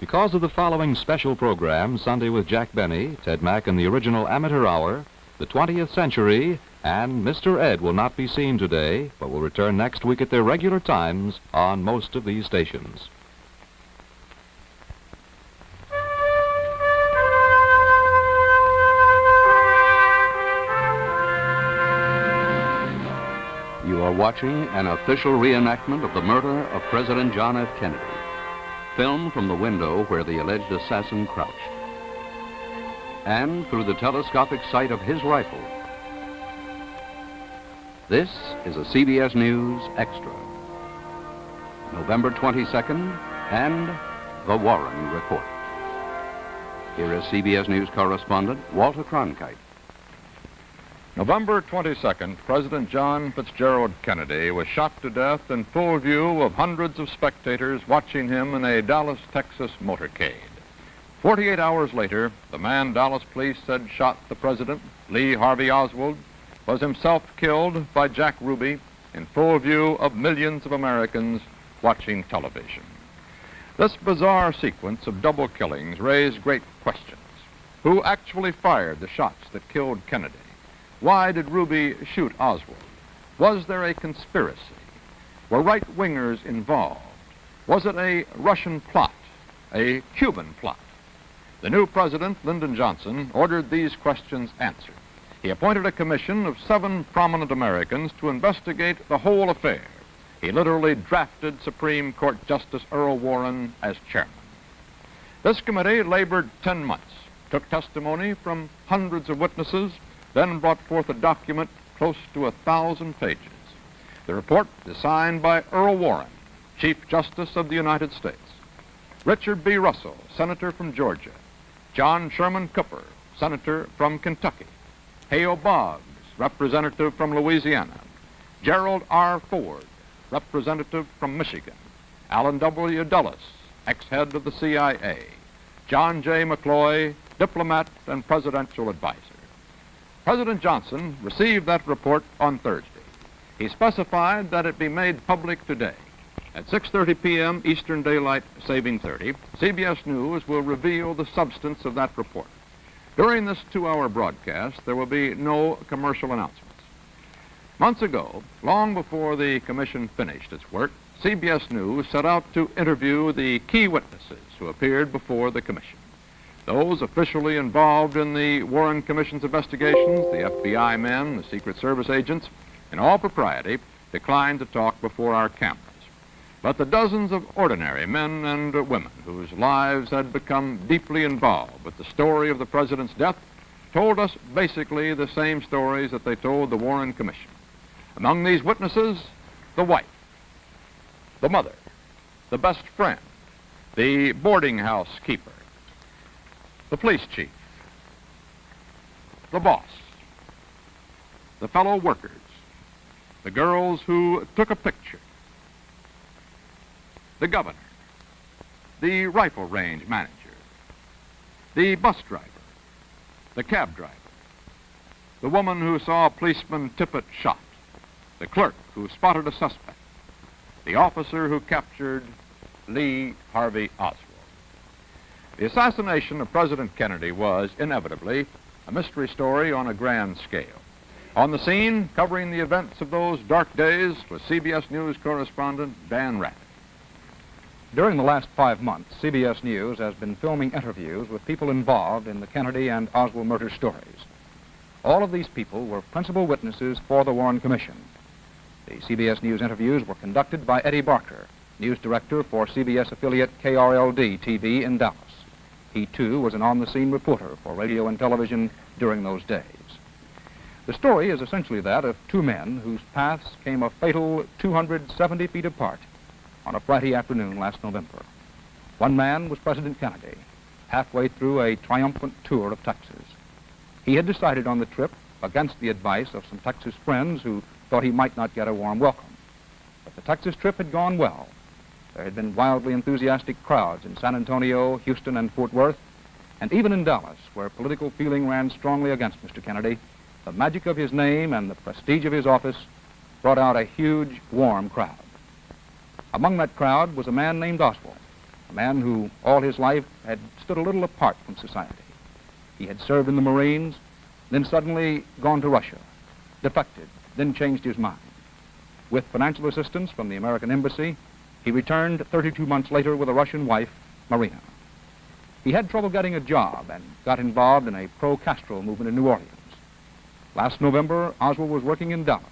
Because of the following special program, Sunday with Jack Benny, Ted Mack and the Original Amateur Hour, the 20th Century, and Mr. Ed will not be seen today, but will return next week at their regular times on most of these stations. You are watching an official reenactment of the murder of President John F. Kennedy, filmed from the window where the alleged assassin crouched, and through the telescopic sight of his rifle. This is a CBS News Extra. November 22nd, and the Warren Report. Here is CBS News correspondent Walter Cronkite. November 22nd, President John Fitzgerald Kennedy was shot to death in full view of hundreds of spectators watching him in a Dallas, Texas motorcade. 48 hours later, the man Dallas police said shot the president, Lee Harvey Oswald, was himself killed by Jack Ruby in full view of millions of Americans watching television. This bizarre sequence of double killings raised great questions. Who actually fired the shots that killed Kennedy? Why did Ruby shoot Oswald? Was there a conspiracy? Were right-wingers involved? Was it a Russian plot, a Cuban plot? The new president, Lyndon Johnson, ordered these questions answered. He appointed a commission of 7 prominent Americans to investigate the whole affair. He literally drafted Supreme Court Justice Earl Warren as chairman. This committee labored 10 months, took testimony from hundreds of witnesses, then brought forth a document close to 1,000 pages. The report is signed by Earl Warren, Chief Justice of the United States, Richard B. Russell, Senator from Georgia, John Sherman Cooper, Senator from Kentucky, Hale Boggs, Representative from Louisiana, Gerald R. Ford, Representative from Michigan, Allen W. Dulles, ex-head of the CIA, John J. McCloy, diplomat and presidential advisor. President Johnson received that report on Thursday. He specified that it be made public today. At 6:30 p.m. Eastern Daylight Saving 30, CBS News will reveal the substance of that report. During this 2-hour broadcast, there will be no commercial announcements. Months ago, long before the commission finished its work, CBS News set out to interview the key witnesses who appeared before the commission. Those officially involved in the Warren Commission's investigations, the FBI men, the Secret Service agents, in all propriety, declined to talk before our cameras. But the dozens of ordinary men and women whose lives had become deeply involved with the story of the president's death told us basically the same stories that they told the Warren Commission. Among these witnesses, the wife, the mother, the best friend, the boarding house keeper, the police chief, the boss, the fellow workers, the girls who took a picture, the governor, the rifle range manager, the bus driver, the cab driver, the woman who saw policeman Tippett shot, the clerk who spotted a suspect, the officer who captured Lee Harvey Oswald. The assassination of President Kennedy was, inevitably, a mystery story on a grand scale. On the scene, covering the events of those dark days, was CBS News correspondent Dan Rather. During the last 5 months, CBS News has been filming interviews with people involved in the Kennedy and Oswald murder stories. All of these people were principal witnesses for the Warren Commission. The CBS News interviews were conducted by Eddie Barker, news director for CBS affiliate KRLD-TV in Dallas. He, too, was an on-the-scene reporter for radio and television during those days. The story is essentially that of 2 men whose paths came a fatal 270 feet apart on a Friday afternoon last November. One man was President Kennedy, halfway through a triumphant tour of Texas. He had decided on the trip against the advice of some Texas friends who thought he might not get a warm welcome. But the Texas trip had gone well. There had been wildly enthusiastic crowds in San Antonio, Houston, and Fort Worth, and even in Dallas, where political feeling ran strongly against Mr. Kennedy, the magic of his name and the prestige of his office brought out a huge, warm crowd. Among that crowd was a man named Oswald, a man who all his life had stood a little apart from society. He had served in the Marines, then suddenly gone to Russia, defected, then changed his mind. With financial assistance from the American Embassy, he returned 32 months later with a Russian wife, Marina. He had trouble getting a job and got involved in a pro-Castro movement in New Orleans. Last November, Oswald was working in Dallas,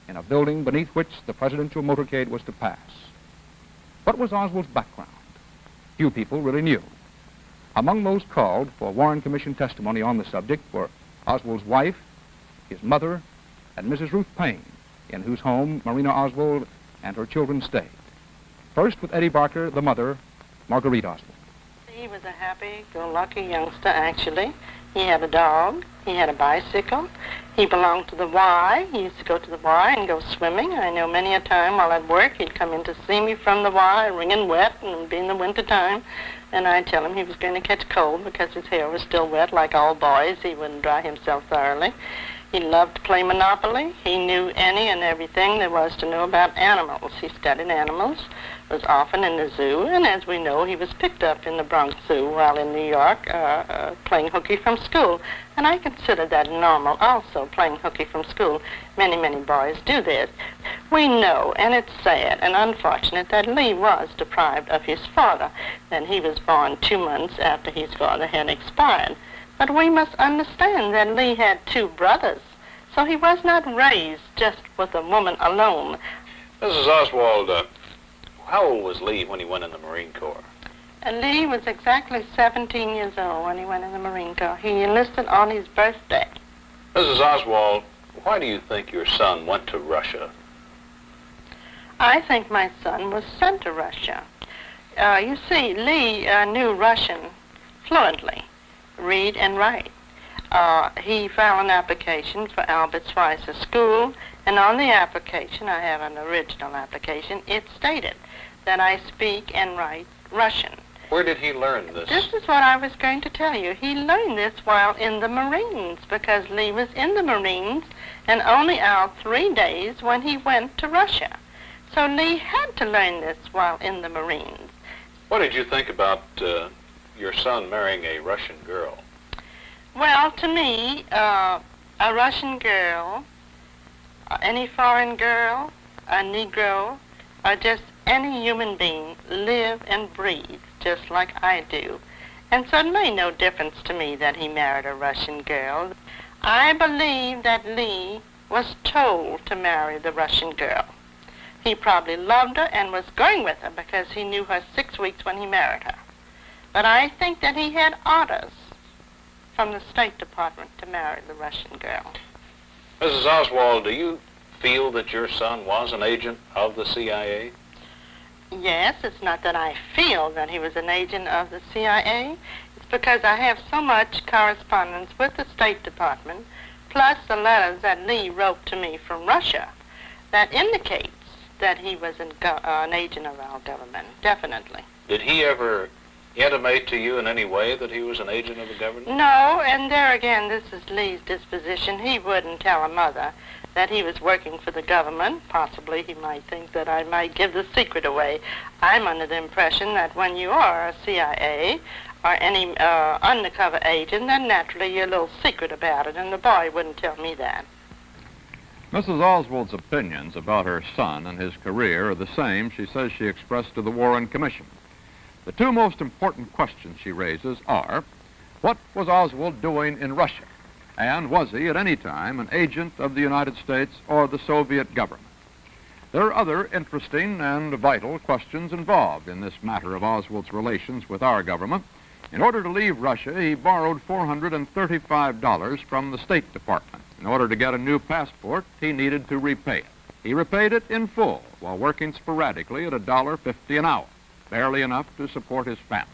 in a building beneath which the presidential motorcade was to pass. What was Oswald's background? Few people really knew. Among those called for Warren Commission testimony on the subject were Oswald's wife, his mother, and Mrs. Ruth Payne, in whose home Marina Oswald and her children stayed. First with Eddie Barker, the mother, Marguerite Oswald. He was a happy-go-lucky youngster, actually. He had a dog. He had a bicycle. He belonged to the Y. He used to go to the Y and go swimming. I know many a time while at work he'd come in to see me from the Y, wringing wet, and it would be in the winter time. And I'd tell him he was going to catch cold because his hair was still wet, like all boys. He wouldn't dry himself thoroughly. He loved to play Monopoly. He knew any and everything there was to know about animals. He studied animals, was often in the zoo, and as we know, he was picked up in the Bronx Zoo while in New York playing hooky from school. And I consider that normal also, playing hooky from school. Many, many boys do this. We know, and it's sad and unfortunate, that Lee was deprived of his father. Then he was born 2 months after his father had expired. But we must understand that Lee had 2 brothers, so he was not raised just with a woman alone. Mrs. Oswald, how old was Lee when he went in the Marine Corps? Lee was exactly 17 years old when he went in the Marine Corps. He enlisted on his birthday. Mrs. Oswald, why do you think your son went to Russia? I think my son was sent to Russia. You see, Lee knew Russian fluently, read and write. He filed an application for Albert Schweitzer School, and on the application, I have an original application, it stated that I speak and write Russian. Where did he learn this? This is what I was going to tell you. He learned this while in the Marines, because Lee was in the Marines and only out 3 days when he went to Russia. So Lee had to learn this while in the Marines. What did you think about your son marrying a Russian girl? Well, to me, a Russian girl, any foreign girl, a Negro, or just any human being live and breathe just like I do. And so it made no difference to me that he married a Russian girl. I believe that Lee was told to marry the Russian girl. He probably loved her and was going with her because he knew her 6 weeks when he married her. But I think that he had orders from the State Department to marry the Russian girl. Mrs. Oswald, do you feel that your son was an agent of the CIA? Yes, it's not that I feel that he was an agent of the CIA. It's because I have so much correspondence with the State Department, plus the letters that Lee wrote to me from Russia, that indicates that he was an agent of our government, definitely. Did he ever intimate to you in any way that he was an agent of the government? No, and there again, this is Lee's disposition. He wouldn't tell a mother that he was working for the government. Possibly he might think that I might give the secret away. I'm under the impression that when you are a CIA or any undercover agent, then naturally you're a little secret about it, and the boy wouldn't tell me that. Mrs. Oswald's opinions about her son and his career are the same she says she expressed to the Warren Commission. The 2 most important questions she raises are, what was Oswald doing in Russia? And was he at any time an agent of the United States or the Soviet government? There are other interesting and vital questions involved in this matter of Oswald's relations with our government. In order to leave Russia, he borrowed $435 from the State Department. In order to get a new passport, he needed to repay it. He repaid it in full while working sporadically at $1.50 an hour, barely enough to support his family.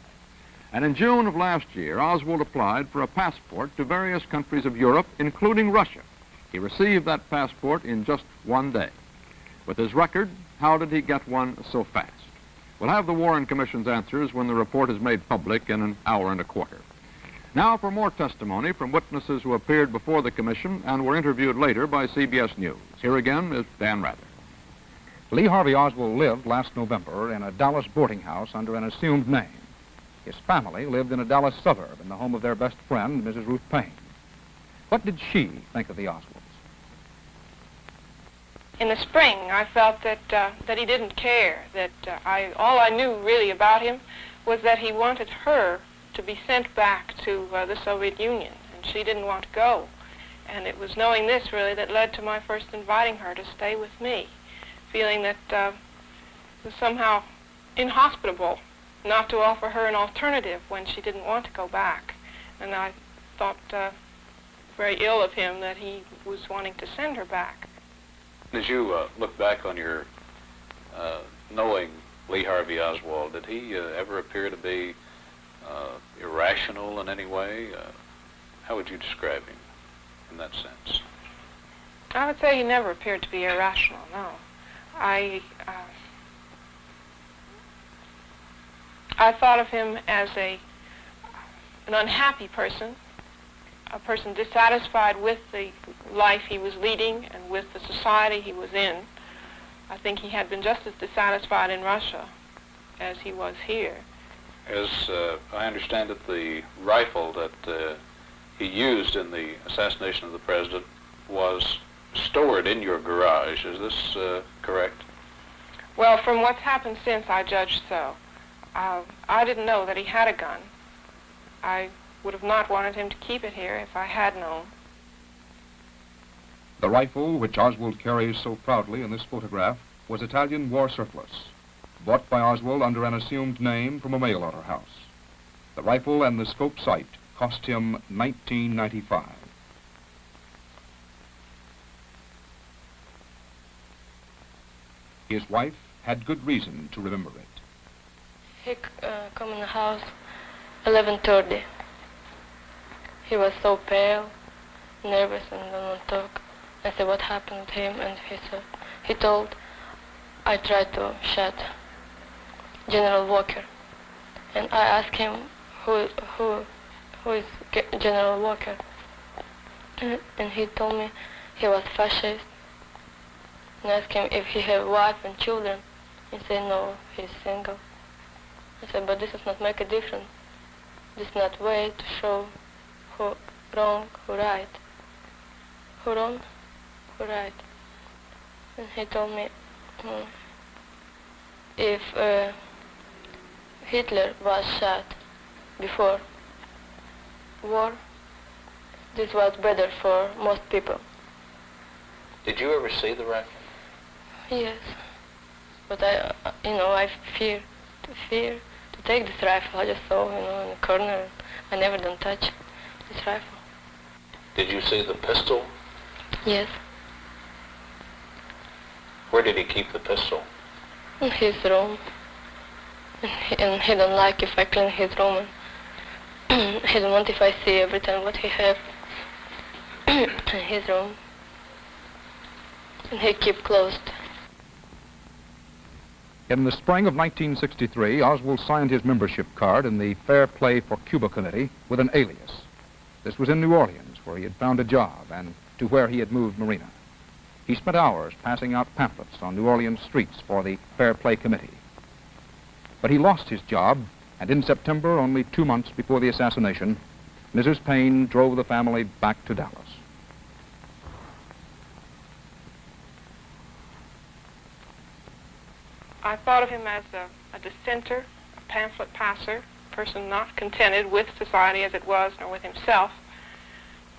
And in June of last year, Oswald applied for a passport to various countries of Europe, including Russia. He received that passport in just 1 day. With his record, how did he get one so fast? We'll have the Warren Commission's answers when the report is made public in an hour and a quarter. Now for more testimony from witnesses who appeared before the Commission and were interviewed later by CBS News. Here again is Dan Rather. Lee Harvey Oswald lived last November in a Dallas boarding house under an assumed name. His family lived in a Dallas suburb in the home of their best friend, Mrs. Ruth Payne. What did she think of the Oswalds? In the spring, I felt that he didn't care, that all I knew really about him was that he wanted her to be sent back to the Soviet Union, and she didn't want to go. And it was knowing this, really, that led to my first inviting her to stay with me, feeling that it was somehow inhospitable not to offer her an alternative when she didn't want to go back. And I thought very ill of him that he was wanting to send her back. As you look back on your knowing Lee Harvey Oswald, did he ever appear to be irrational in any way? How would you describe him in that sense? I would say he never appeared to be irrational, no. I thought of him as an unhappy person, a person dissatisfied with the life he was leading and with the society he was in. I think he had been just as dissatisfied in Russia as he was here. As I understand it, the rifle that he used in the assassination of the president was stored in your garage. Is this correct? Well, from what's happened since, I judge so. I didn't know that he had a gun. I would have not wanted him to keep it here if I had known. The rifle, which Oswald carries so proudly in this photograph, was Italian war surplus, bought by Oswald under an assumed name from a mail order house. The rifle and the scope sight cost him $19.95. His wife had good reason to remember it. He come in the house 11:30. He was so pale, nervous, and didn't want to talk. I said, what happened to him? And he told, I tried to shoot General Walker. And I asked him, who is General Walker? And he told me he was fascist. And I asked him if he had wife and children. He said, no, he's single. I said, but this does not make a difference. This is not way to show who wrong, who right. Who wrong, who right. And he told me, if Hitler was shot before war, this was better for most people. Did you ever see the rifle? Yes, but I fear to take this rifle. I just saw, in the corner. I never done touch this rifle. Did you see the pistol? Yes. Where did he keep the pistol? In his room. And he don't like if I clean his room. And he don't want if I see every time what he have in his room. And he keep closed. In the spring of 1963, Oswald signed his membership card in the Fair Play for Cuba Committee with an alias. This was in New Orleans, where he had found a job, and to where he had moved Marina. He spent hours passing out pamphlets on New Orleans streets for the Fair Play Committee. But he lost his job, and in September, only 2 months before the assassination, Mrs. Payne drove the family back to Dallas. I thought of him as a dissenter, a pamphlet passer, a person not contented with society as it was, nor with himself,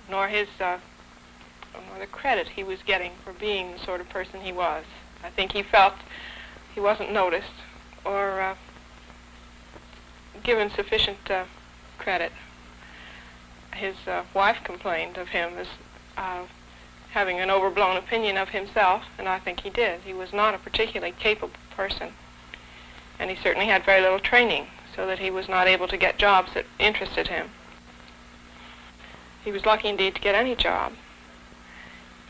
nor the credit he was getting for being the sort of person he was. I think he felt he wasn't noticed or given sufficient credit. His wife complained of him as having an overblown opinion of himself, and I think he did. He was not a particularly capable person, and he certainly had very little training, so that he was not able to get jobs that interested him. He was lucky indeed to get any job.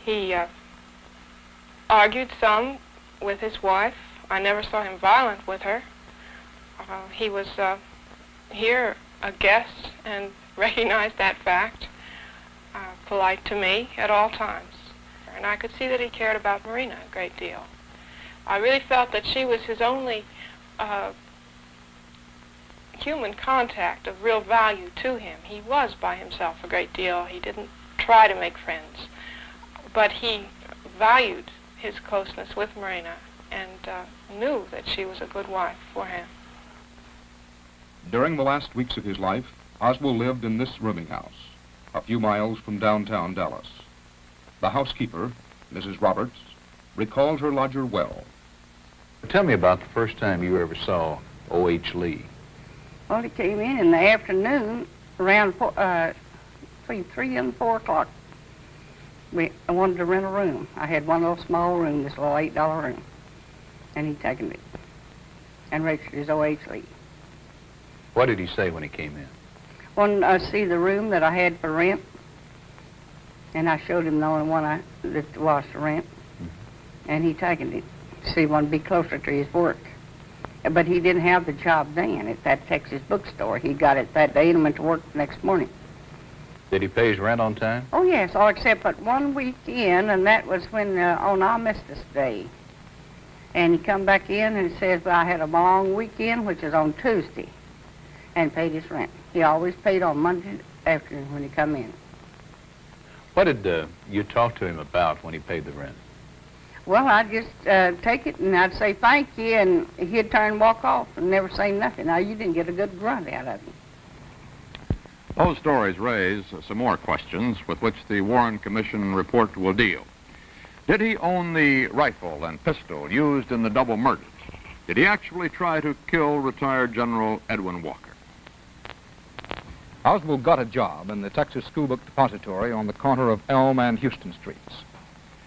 He argued some with his wife. I never saw him violent with her. He was here a guest and recognized that fact, polite to me at all times. And I could see that he cared about Marina a great deal. I really felt that she was his only human contact of real value to him. He was by himself a great deal. He didn't try to make friends, but he valued his closeness with Marina and knew that she was a good wife for him. During the last weeks of his life, Oswald lived in this rooming house, a few miles from downtown Dallas. The housekeeper, Mrs. Roberts, recalled her lodger well. Tell me about the first time you ever saw O.H. Lee. Well, he came in the afternoon around between 3 and 4 o'clock. I wanted to rent a room. I had one little small room, this little $8 room. And he'd taken it and registered as O.H. Lee. What did he say when he came in? Wanted to see the room that I had for rent. And I showed him the only one that was for rent. And he taken it. So he wanted to be closer to his work. But he didn't have the job then at that Texas bookstore. He got it that day and went to work the next morning. Did he pay his rent on time? Oh, yes, all except but one weekend, and that was when on Armistice Day. And he come back in and says, well, I had a long weekend, which is on Tuesday, and paid his rent. He always paid on Monday afternoon when he come in. What did you talk to him about when he paid the rent? Well, I'd just take it, and I'd say thank you, and he'd turn and walk off and never say nothing. Now, you didn't get a good grunt out of him. Those stories raise some more questions with which the Warren Commission report will deal. Did he own the rifle and pistol used in the double murders? Did he actually try to kill retired General Edwin Walker? Oswald got a job in the Texas School Book Depository on the corner of Elm and Houston Streets.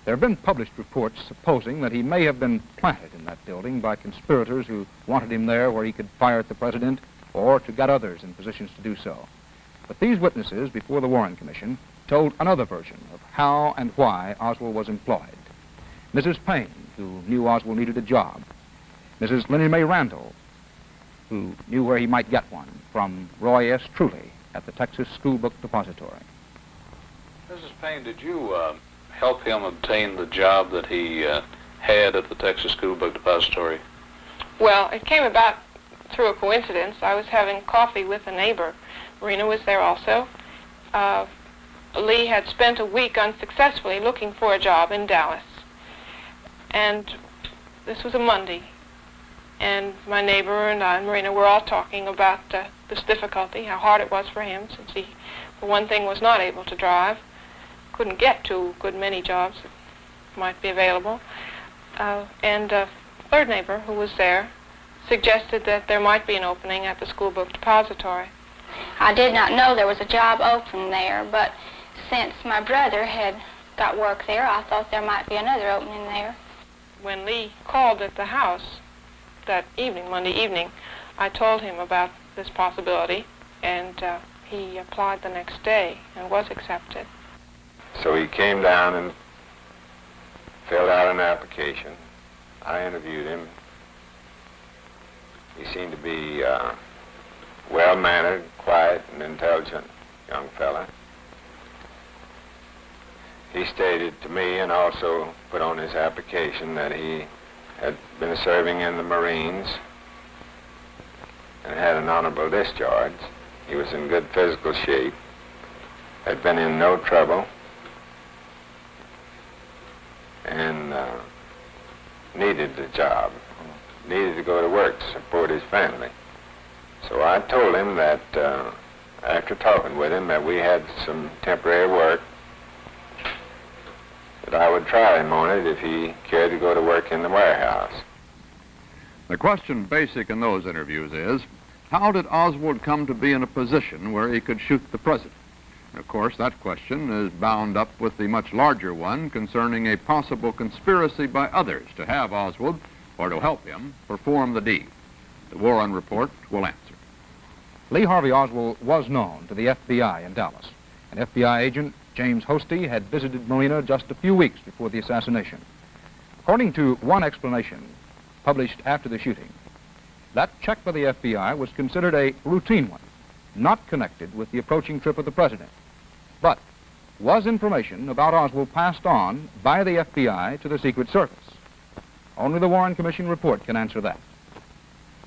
There have been published reports supposing that he may have been planted in that building by conspirators who wanted him there where he could fire at the president or to get others in positions to do so. But these witnesses before the Warren Commission told another version of how and why Oswald was employed. Mrs. Payne, who knew Oswald needed a job. Mrs. Linnie Mae Randall, who knew where he might get one from Roy S. Truly at the Texas School Book Depository. Mrs. Payne, did you help him obtain the job that he had at the Texas School Book Depository? Well, it came about through a coincidence. I was having coffee with a neighbor. Marina was there also. Lee had spent a week unsuccessfully looking for a job in Dallas. And this was a Monday. And my neighbor and I and Marina were all talking about this difficulty, how hard it was for him, since he, for one thing, was not able to drive, couldn't get to a good many jobs that might be available. And a third neighbor who was there suggested that there might be an opening at the School Book Depository. I did not know there was a job open there, but since my brother had got work there, I thought there might be another opening there. When Lee called at the house that evening, Monday evening, I told him about this possibility, and he applied the next day and was accepted. So he came down and filled out an application. I interviewed him. He seemed to be well-mannered, quiet, and intelligent young fella. He stated to me and also put on his application that he had been serving in the Marines and had an honorable discharge. He was in good physical shape, had been in no trouble, and needed the job, needed to go to work to support his family. So I told him that after talking with him that we had some temporary work, that I would try him on it if he cared to go to work in the warehouse. The question basic in those interviews is, how did Oswald come to be in a position where he could shoot the president? Of course, that question is bound up with the much larger one concerning a possible conspiracy by others to have Oswald, or to help him, perform the deed. The Warren Report will answer. Lee Harvey Oswald was known to the FBI in Dallas. An FBI agent, James Hosty, had visited Marina just a few weeks before the assassination. According to one explanation published after the shooting, that check by the FBI was considered a routine one, not connected with the approaching trip of the president. But was information about Oswald passed on by the FBI to the Secret Service? Only the Warren Commission report can answer that.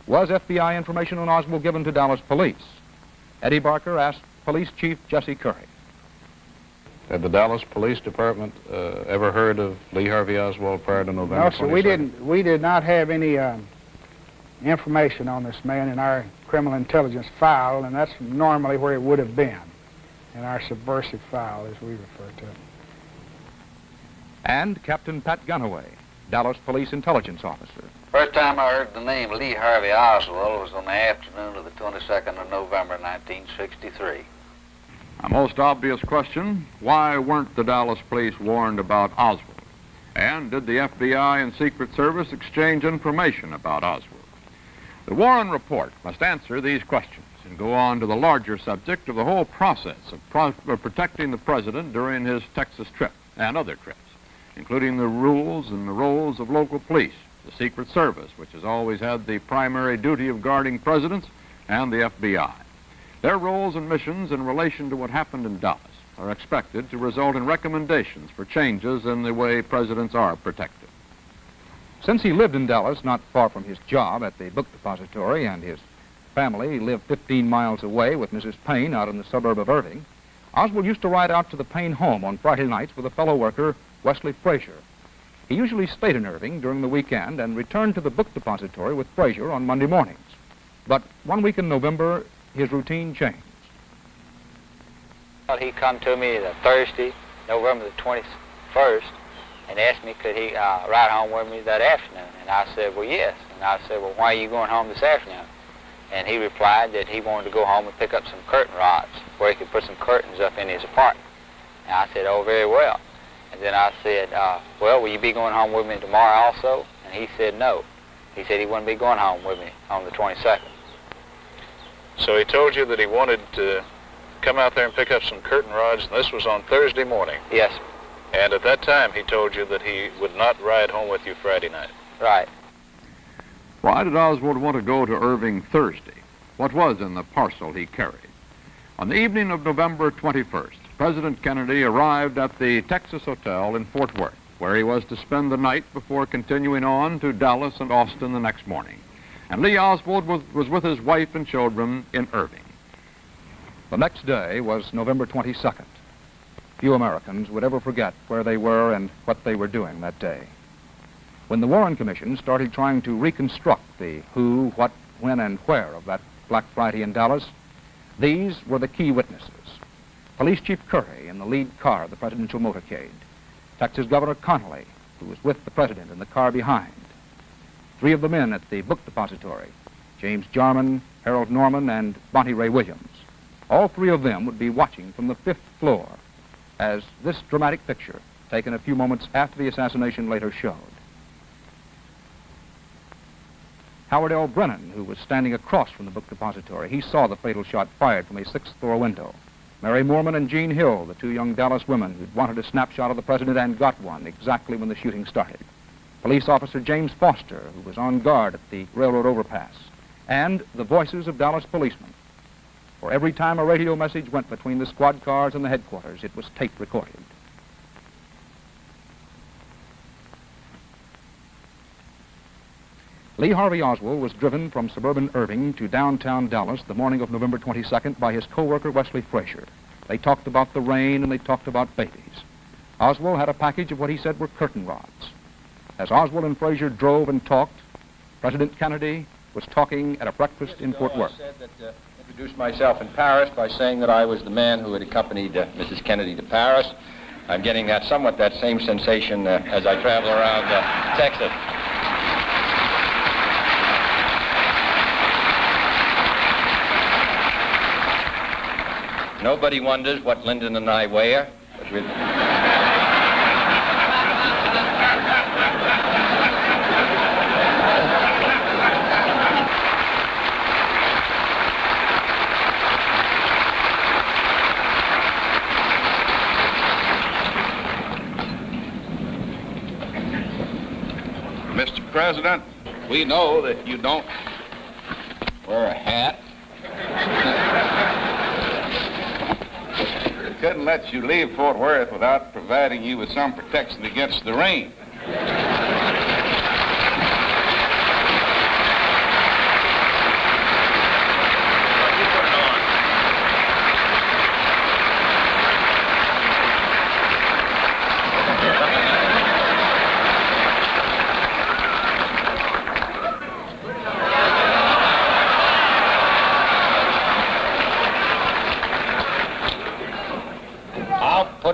Was FBI information on Oswald given to Dallas police? Eddie Barker asked Police Chief Jesse Curry. Had the Dallas Police Department ever heard of Lee Harvey Oswald prior to November 22nd? No, sir, we did not have any information on this man in our criminal intelligence file, and that's normally where it would have been, in our subversive file, as we refer to it. And Captain Pat Gunaway, Dallas Police Intelligence Officer. First time I heard the name Lee Harvey Oswald was on the afternoon of the 22nd of November, 1963. A most obvious question, why weren't the Dallas police warned about Oswald? And did the FBI and Secret Service exchange information about Oswald? The Warren Report must answer these questions and go on to the larger subject of the whole process of protecting the president during his Texas trip and other trips, including the rules and the roles of local police, the Secret Service, which has always had the primary duty of guarding presidents, and the FBI. Their roles and missions in relation to what happened in Dallas are expected to result in recommendations for changes in the way presidents are protected. Since he lived in Dallas, not far from his job at the book depository, and his family lived 15 miles away with Mrs. Payne out in the suburb of Irving, Oswald used to ride out to the Payne home on Friday nights with a fellow worker, Wesley Frazier. He usually stayed in Irving during the weekend and returned to the book depository with Frazier on Monday mornings. But one week in November, his routine changed. Well, he come to me Thursday, November the 21st, and asked me could he ride home with me that afternoon. And I said, well, yes. And I said, well, why are you going home this afternoon? And he replied that he wanted to go home and pick up some curtain rods where he could put some curtains up in his apartment. And I said, oh, very well. And then I said, well, will you be going home with me tomorrow also? And he said no. He said he wouldn't be going home with me on the 22nd. So he told you that he wanted to come out there and pick up some curtain rods, and this was on Thursday morning? Yes. And at that time, he told you that he would not ride home with you Friday night? Right. Why did Oswald want to go to Irving Thursday? What was in the parcel he carried? On the evening of November 21st, President Kennedy arrived at the Texas Hotel in Fort Worth, where he was to spend the night before continuing on to Dallas and Austin the next morning. And Lee Oswald was with his wife and children in Irving. The next day was November 22nd. Few Americans would ever forget where they were and what they were doing that day. When the Warren Commission started trying to reconstruct the who, what, when, and where of that Black Friday in Dallas, these were the key witnesses. Police Chief Curry in the lead car of the presidential motorcade. Texas Governor Connolly, who was with the president in the car behind. Three of the men at the book depository, James Jarman, Harold Norman, and Bonnie Ray Williams. All three of them would be watching from the 5th floor as this dramatic picture, taken a few moments after the assassination, later showed. Howard L. Brennan, who was standing across from the book depository, he saw the fatal shot fired from a 6th floor window. Mary Moorman and Jean Hill, the two young Dallas women who'd wanted a snapshot of the president and got one exactly when the shooting started. Police officer James Foster, who was on guard at the railroad overpass. And the voices of Dallas policemen. For every time a radio message went between the squad cars and the headquarters, it was tape recorded. Lee Harvey Oswald was driven from suburban Irving to downtown Dallas the morning of November 22nd by his co-worker Wesley Frazier. They talked about the rain and they talked about babies. Oswald had a package of what he said were curtain rods. As Oswald and Frazier drove and talked, President Kennedy was talking at a breakfast in Fort Worth. I said that, introduced myself in Paris by saying that I was the man who had accompanied Mrs. Kennedy to Paris. I'm getting that same sensation as I travel around Texas. Nobody wonders what Lyndon and I wear, but with... Mr. President, we know that you don't wear a hat. We couldn't let you leave Fort Worth without providing you with some protection against the rain.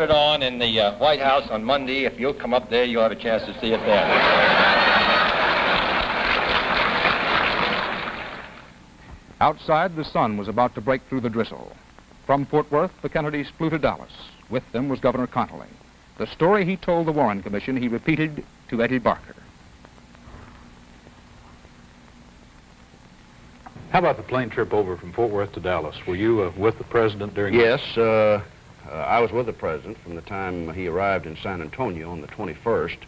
it on in the White House on Monday. If you'll come up there, you'll have a chance to see it there. Outside, the sun was about to break through the drizzle. From Fort Worth, the Kennedys flew to Dallas. With them was Governor Connolly. The story he told the Warren Commission, he repeated to Eddie Barker. How about the plane trip over from Fort Worth to Dallas? Were you with the president during Yes, I was with the president from the time he arrived in San Antonio on the 21st.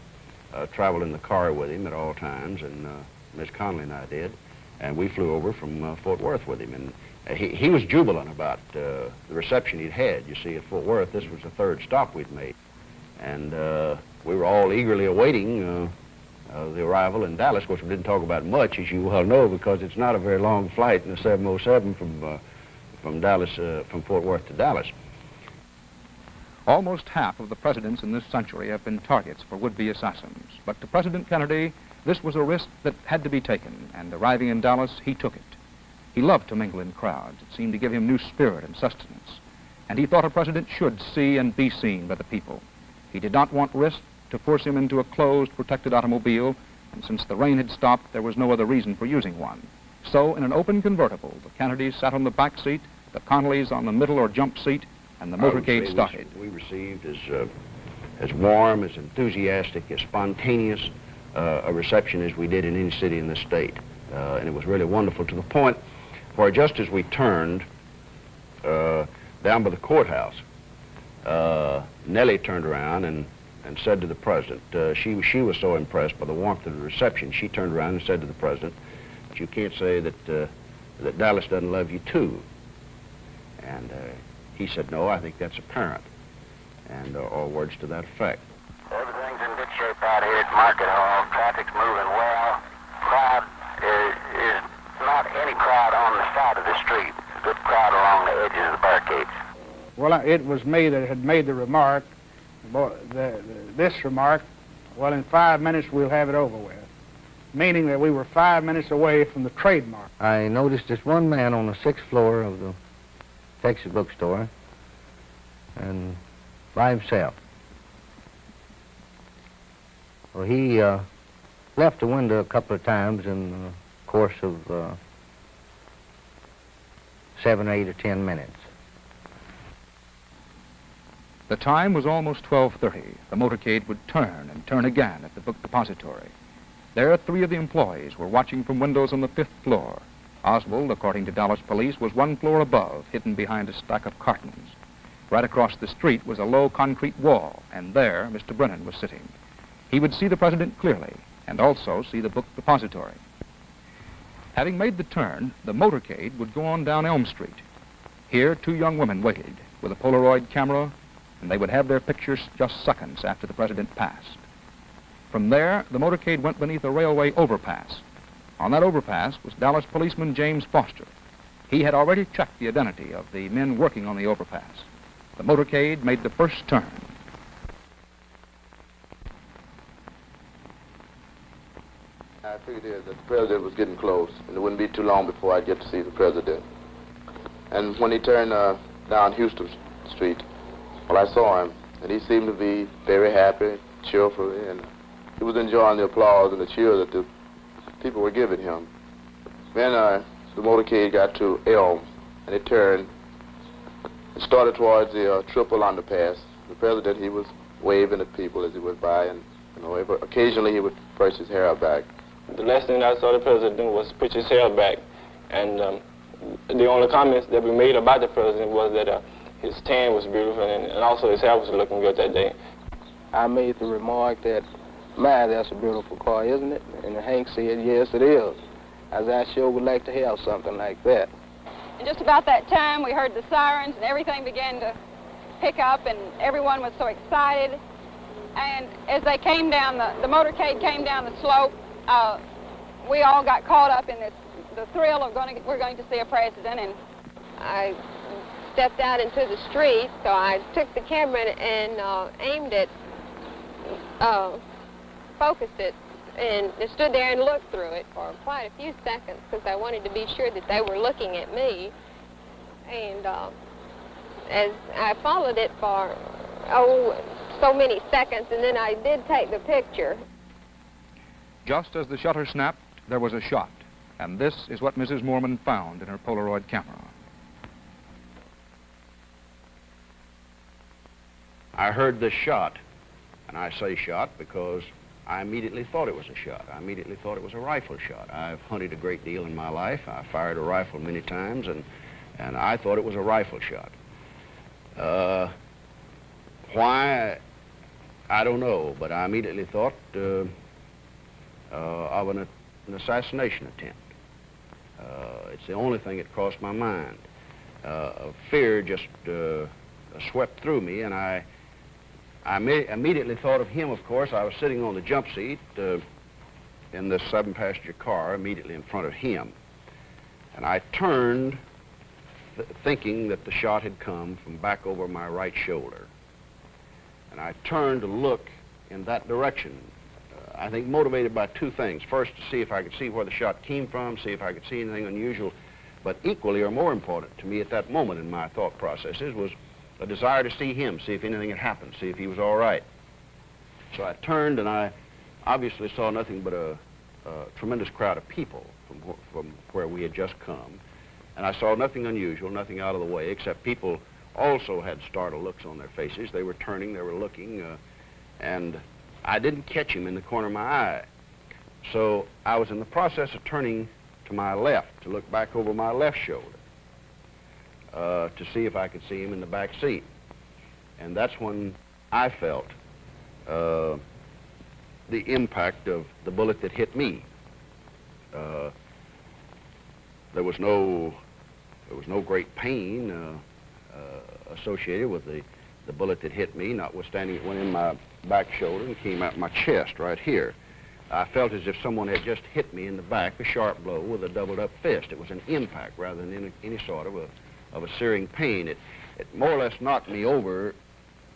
Traveled in the car with him at all times, and Miss Connolly and I did. And we flew over from Fort Worth with him. And he was jubilant about the reception he'd had. You see, at Fort Worth, this was the third stop we'd made. And we were all eagerly awaiting the arrival in Dallas. Of course, we didn't talk about much, as you well know, because it's not a very long flight in the 707 from Fort Worth to Dallas. Almost half of the presidents in this century have been targets for would-be assassins. But to President Kennedy, this was a risk that had to be taken, and arriving in Dallas, he took it. He loved to mingle in crowds. It seemed to give him new spirit and sustenance. And he thought a president should see and be seen by the people. He did not want risk to force him into a closed, protected automobile, and since the rain had stopped, there was no other reason for using one. So, in an open convertible, the Kennedys sat on the back seat, the Connollys on the middle or jump seat, and the motorcade started. We received as warm, as enthusiastic, as spontaneous a reception as we did in any city in the state. And it was really wonderful, to the point where just as we turned down by the courthouse, Nellie turned around and said to the president, she was so impressed by the warmth of the reception, she turned around and said to the president, "But you can't say that Dallas doesn't love you too." And he said, "No, I think that's apparent," and all words to that effect. Everything's in good shape out here at Market Hall. Traffic's moving well. Crowd is not any crowd on the side of the street. It's a good crowd along the edges of the barricades. Well, it was me that had made the remark, this remark, well, in 5 minutes we'll have it over with, meaning that we were 5 minutes away from the trademark. I noticed this one man on the 6th floor of the Texas bookstore, and by himself. Well, he left the window a couple of times in the course of 7, 8, or 10 minutes. The time was almost 12:30. The motorcade would turn and turn again at the book depository. There, 3 of the employees were watching from windows on the 5th floor. Oswald, according to Dallas police, was 1 floor above, hidden behind a stack of cartons. Right across the street was a low concrete wall, and there Mr. Brennan was sitting. He would see the president clearly, and also see the book depository. Having made the turn, the motorcade would go on down Elm Street. Here, 2 young women waited with a Polaroid camera, and they would have their pictures just seconds after the president passed. From there, the motorcade went beneath a railway overpass. On that overpass was Dallas policeman James Foster. He had already checked the identity of the men working on the overpass. The motorcade made the first turn. I figured that the president was getting close, and it wouldn't be too long before I'd get to see the president. And when he turned down Houston Street, well, I saw him, and he seemed to be very happy, cheerful, and he was enjoying the applause and the cheer that the people were giving him. Then the motorcade got to Elm, and it turned and started towards the triple underpass. The president, he was waving at people as he went by, and occasionally he would brush his hair back. The last thing I saw the president do was push his hair back, and the only comments that we made about the president was that his tan was beautiful, and also his hair was looking good that day. I made the remark that, "My, that's a beautiful car, isn't it?" And Hank said, "Yes, it is." As I sure would like to have something like that. And just about that time, we heard the sirens, and everything began to pick up, and everyone was so excited. And as they came down, the motorcade came down the slope, we all got caught up in the thrill of we're going to see a president. And I stepped out into the street, so I took the camera and aimed it, focused it, and stood there and looked through it for quite a few seconds because I wanted to be sure that they were looking at me. And as I followed it for so many seconds, and then I did take the picture. Just as the shutter snapped, there was a shot. And this is what Mrs. Moorman found in her Polaroid camera. I heard this shot, and I say shot because I immediately thought it was a shot. I immediately thought it was a rifle shot. I've hunted a great deal in my life. I fired a rifle many times, and I thought it was a rifle shot. Why, I don't know, but I immediately thought of an assassination attempt. It's the only thing that crossed my mind. Fear just swept through me, and I immediately thought of him, of course. I was sitting on the jump seat in this 7-passenger car immediately in front of him. And I turned thinking that the shot had come from back over my right shoulder. And I turned to look in that direction, I think motivated by two things. First, to see if I could see where the shot came from, see if I could see anything unusual. But equally or more important to me at that moment in my thought processes was a desire to see him, see if anything had happened, see if he was all right. So I turned, and I obviously saw nothing but a tremendous crowd of people from where we had just come. And I saw nothing unusual, nothing out of the way, except people also had startled looks on their faces. They were turning, they were looking, and I didn't catch him in the corner of my eye. So I was in the process of turning to my left to look back over my left shoulder to see if I could see him in the back seat. And that's when I felt the impact of the bullet that hit me. There was no great pain associated with the bullet that hit me, notwithstanding it went in my back shoulder and came out my chest right here. I felt as if someone had just hit me in the back, a sharp blow with a doubled up fist. It was an impact rather than any sort of a searing pain. It more or less knocked me over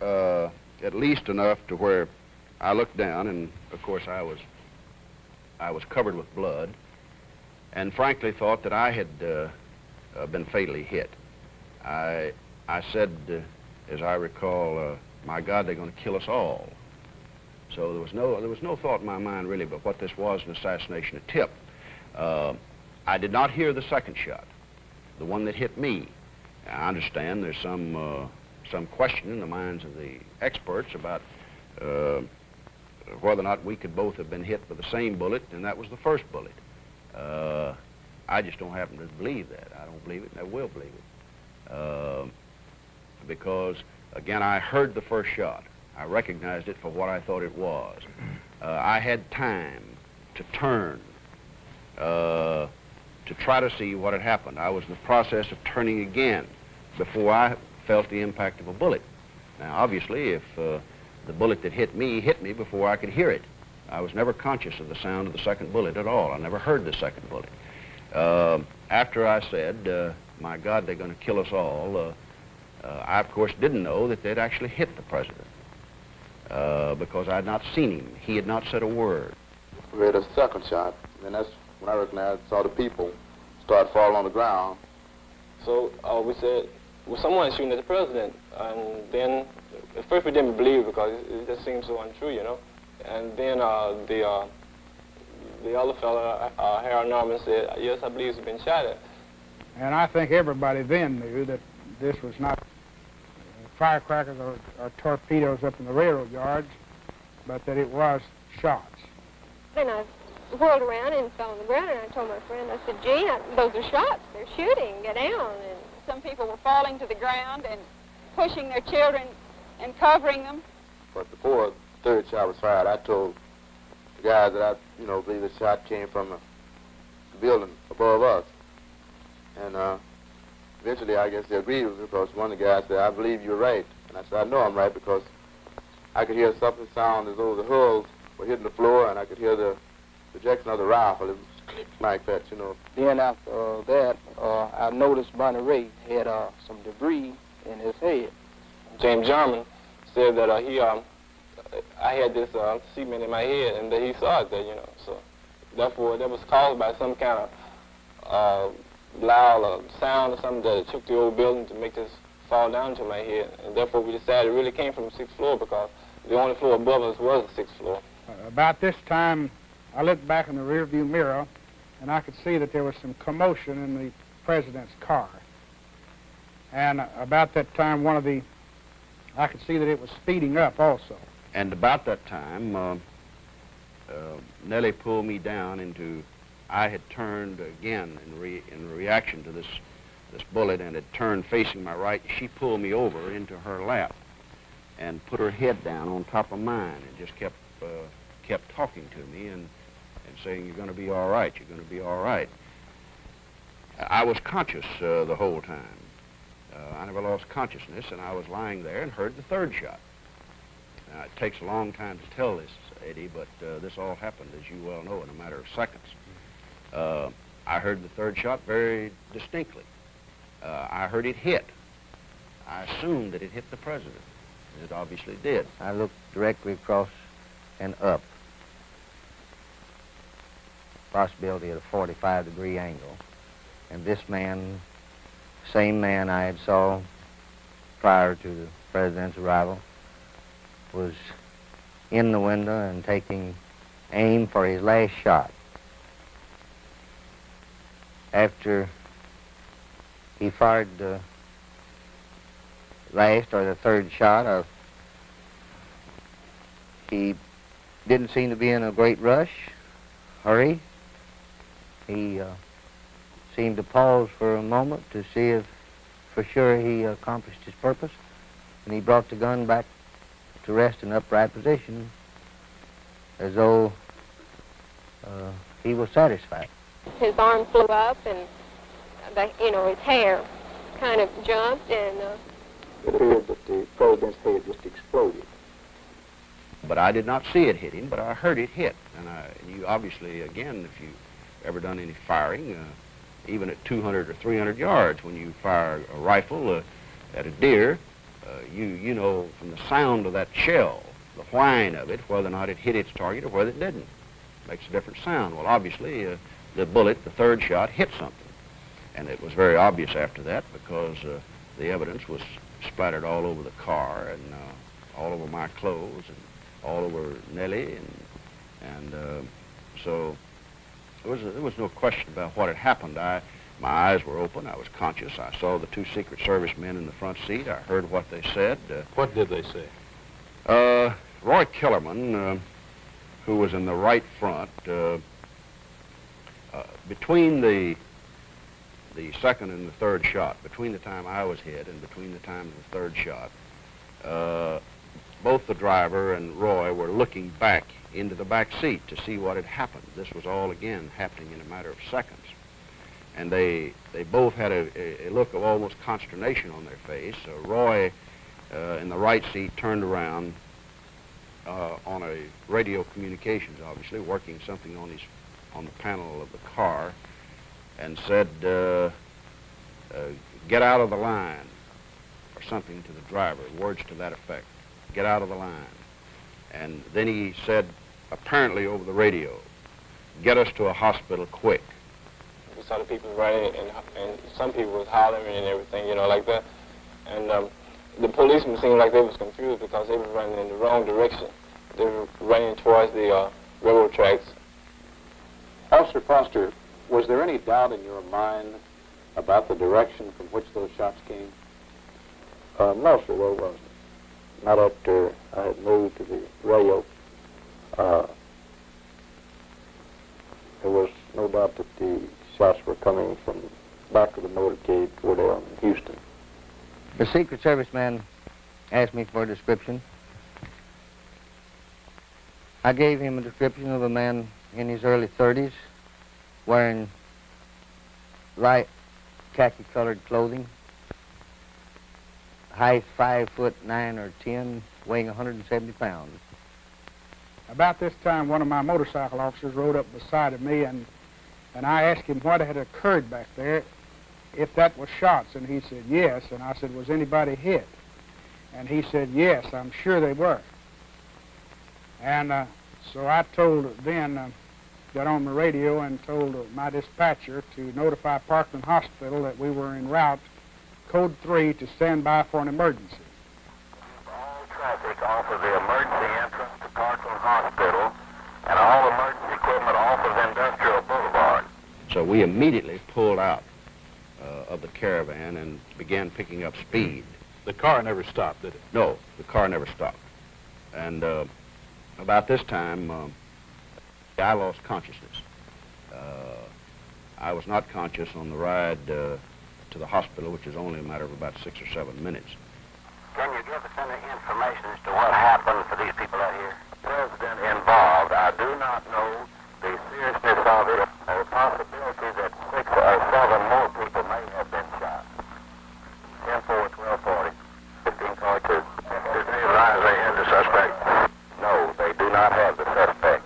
at least enough to where I looked down, and of course I was covered with blood, and frankly thought that I had been fatally hit. I said, as I recall, my God, they're going to kill us all. So there was no thought in my mind really but what this was, an assassination attempt. I did not hear the second shot, the one that hit me. I understand there's some question in the minds of the experts about whether or not we could both have been hit with the same bullet, and that was the first bullet. I just don't happen to believe that. I don't believe it, and I will believe it. Because, again, I heard the first shot. I recognized it for what I thought it was. I had time to turn, to try to see what had happened. I was in the process of turning again before I felt the impact of a bullet. Now, obviously, if the bullet that hit me before I could hear it. I was never conscious of the sound of the second bullet at all. I never heard the second bullet. After I said, my God, they're going to kill us all, I, of course, didn't know that they'd actually hit the president because I had not seen him. He had not said a word. We heard a second shot, and that's when I recognized, saw the people start falling on the ground. So we said, well, someone shooting at the president. And then, at first we didn't believe it because it just seemed so untrue, you know. And then the other fellow, Harold Norman, said, yes, I believe he's been shot at. And I think everybody then knew that this was not firecrackers or torpedoes up in the railroad yards, but that it was shots. Then I whirled around and fell on the ground, and I told my friend, I said, gee, those are shots. They're shooting. Get down. And some people were falling to the ground and pushing their children and covering them. But before the third shot was fired, I told the guys that I, believe the shot came from the building above us. And eventually, I guess they agreed with me because one of the guys said, I believe you're right. And I said, I know I'm right because I could hear something sound as though the hulls were hitting the floor, and I could hear the projection of the rifle. It was like that, Then after that, I noticed Bonnie Ray had some debris in his head. James Jarman said that I had this cement in my head, and that he saw it there, So therefore, that was caused by some kind of loud sound or something that shook the old building to make this fall down to my head. And therefore, we decided it really came from the 6th floor because the only floor above us was the 6th floor. About this time, I looked back in the rearview mirror, and I could see that there was some commotion in the president's car. And about that time, I could see that it was speeding up also. And about that time, Nellie pulled me down into, I had turned again in reaction to this bullet and had turned facing my right. She pulled me over into her lap and put her head down on top of mine and just kept talking to me and saying, "You're going to be all right, you're going to be all right." I was conscious the whole time. I never lost consciousness, and I was lying there and heard the third shot. Now, it takes a long time to tell this, Eddie, but this all happened, as you well know, in a matter of seconds. I heard the third shot very distinctly. I heard it hit. I assumed that it hit the president. It obviously did. I looked directly across and up, possibility at a 45-degree angle, and this man, same man I had saw prior to the president's arrival, was in the window and taking aim for his last shot. After he fired the last or the third shot, he didn't seem to be in a great hurry. He seemed to pause for a moment to see if for sure he accomplished his purpose, and he brought the gun back to rest in upright position as though he was satisfied. His arm flew up, and his hair kind of jumped, and it appeared that the president's head just exploded. But I did not see it hit him, but I heard it hit. And you obviously, again, if you've ever done any firing, even at 200 or 300 yards, when you fire a rifle at a deer, you know from the sound of that shell, the whine of it, whether or not it hit its target or whether it didn't. It makes a different sound. Well, obviously, the bullet, the third shot, hit something. And it was very obvious after that because the evidence was splattered all over the car and all over my clothes and all over Nellie. And so there was no question about what had happened. My eyes were open. I was conscious. I saw the two Secret Service men in the front seat. I heard what they said. What did they say? Roy Kellerman, who was in the right front, between the second and the third shot, between the time I was hit and between the time of the third shot, both the driver and Roy were looking back into the back seat to see what had happened. This was all, again, happening in a matter of seconds. And they both had a look of almost consternation on their face. Roy, in the right seat, turned around on a radio communications, obviously, working something on the panel of the car, and said, "Get out of the line," or something to the driver, words to that effect. "Get out of the line." And then he said, apparently over the radio, "Get us to a hospital quick." We saw the people running, and some people was hollering and everything, like that. And the policemen seemed like they was confused because they were running in the wrong direction. They were running towards the railroad tracks. Officer Foster, was there any doubt in your mind about the direction from which those shots came? No, sir, there wasn't. Not after I had moved to the rail. There was no doubt that the shots were coming from back of the motorcade toward Elm in Houston. The Secret Service man asked me for a description. I gave him a description of a man in his early 30s, wearing light khaki-colored clothing, height 5'9" or 10", weighing 170 pounds. About this time, one of my motorcycle officers rode up beside of me, and I asked him what had occurred back there, if that was shots, and he said yes, and I said, "Was anybody hit?" And he said, "Yes, I'm sure they were." And so I got on the radio and told my dispatcher to notify Parkland Hospital that we were en route code 3 to stand by for an emergency. All traffic off of the emergency entrance to Parkland Hospital and all emergency equipment off of Industrial Boulevard. So we immediately pulled out of the caravan and began picking up speed. The car never stopped, did it? No, the car never stopped. And about this time, I lost consciousness. I was not conscious on the ride to the hospital, which is only a matter of about 6 or 7 minutes. Can you give us any information as to what happened for these people out here? President involved. I do not know the seriousness of it or the possibility that 6 or 7 more people may have been shot. 10-4-12-40, 15 car 2. Did they realize they had the suspect? No, they do not have the suspect.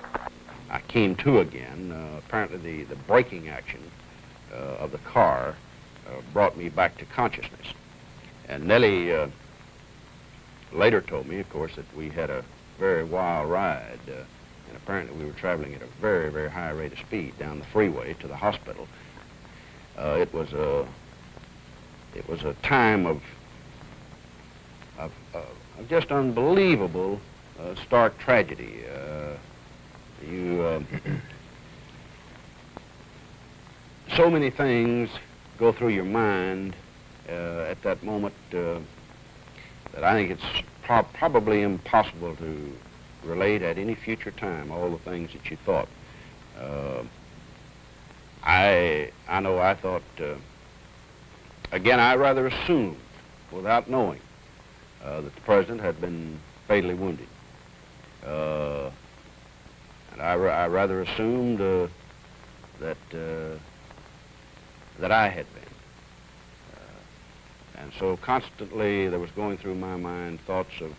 I came to again. Apparently the braking action of the car brought me back to consciousness. And Nellie later told me, of course, that we had a very wild ride, and apparently we were traveling at a very, very high rate of speed down the freeway to the hospital. It was a time of just unbelievable stark tragedy. So many things go through your mind at that moment that I think it's probably impossible to relate at any future time, all the things that you thought. I know I thought, again, I rather assumed, without knowing, that the president had been fatally wounded. And I rather assumed that I had been. And so constantly there was going through my mind thoughts of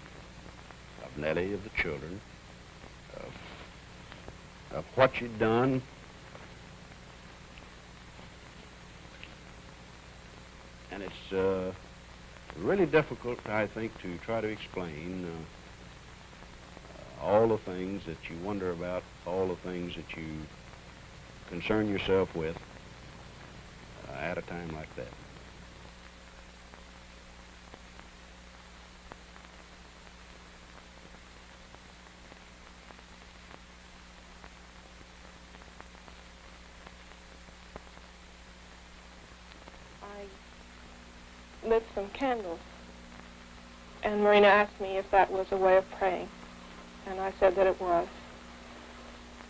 Nellie, of the children, of what she'd done. And it's really difficult, I think, to try to explain all the things that you wonder about, all the things that you concern yourself with at a time like that. I lit some candles, and Marina asked me if that was a way of praying, and I said that it was.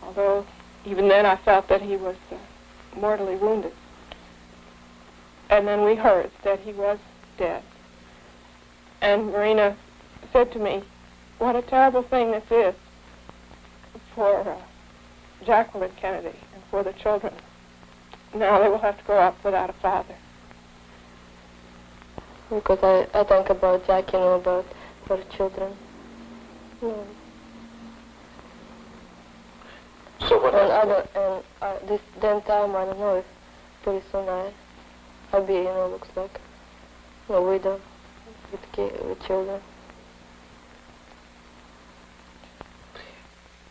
Although even then I felt that he was mortally wounded. And then we heard that he was dead. And Marina said to me, what a terrible thing this is for Jacqueline Kennedy and for the children. Now they will have to grow up without a father. Because I think about Jack, about her children. So what this damn time, I don't know if pretty soon I'll be, looks like a widow with children.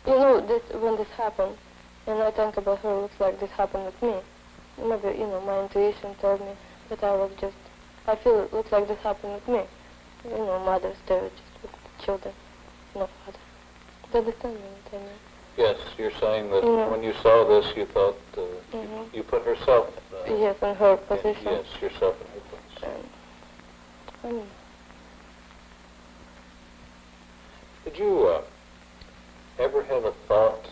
When this happened, and I think about her, looks like this happened with me. Maybe, my intuition told me that I feel it looks like this happened with me. Mothers there just with children, no father. Do you understand what I mean? Yes, you're saying that when you saw this, you thought you put herself. Yes, in her position. Yes, yourself in her place. Did you ever have a thought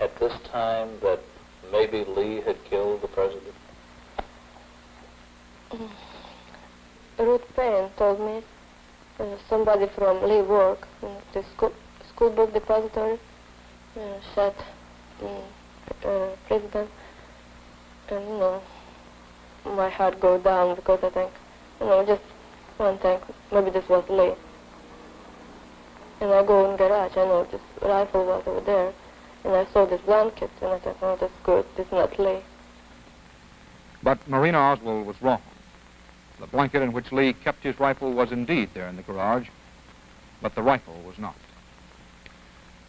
at this time that maybe Lee had killed the president? Ruth Payne told me somebody from Lee work in the school book depository shot president, and my heart goes down because I think just one thing, maybe this was Lee. And I go in garage, I know this rifle was over there, and I saw this blanket, and I thought, oh, that's good, this is not Lee. But Marina Oswald was wrong. The blanket in which Lee kept his rifle was indeed there in the garage, but the rifle was not.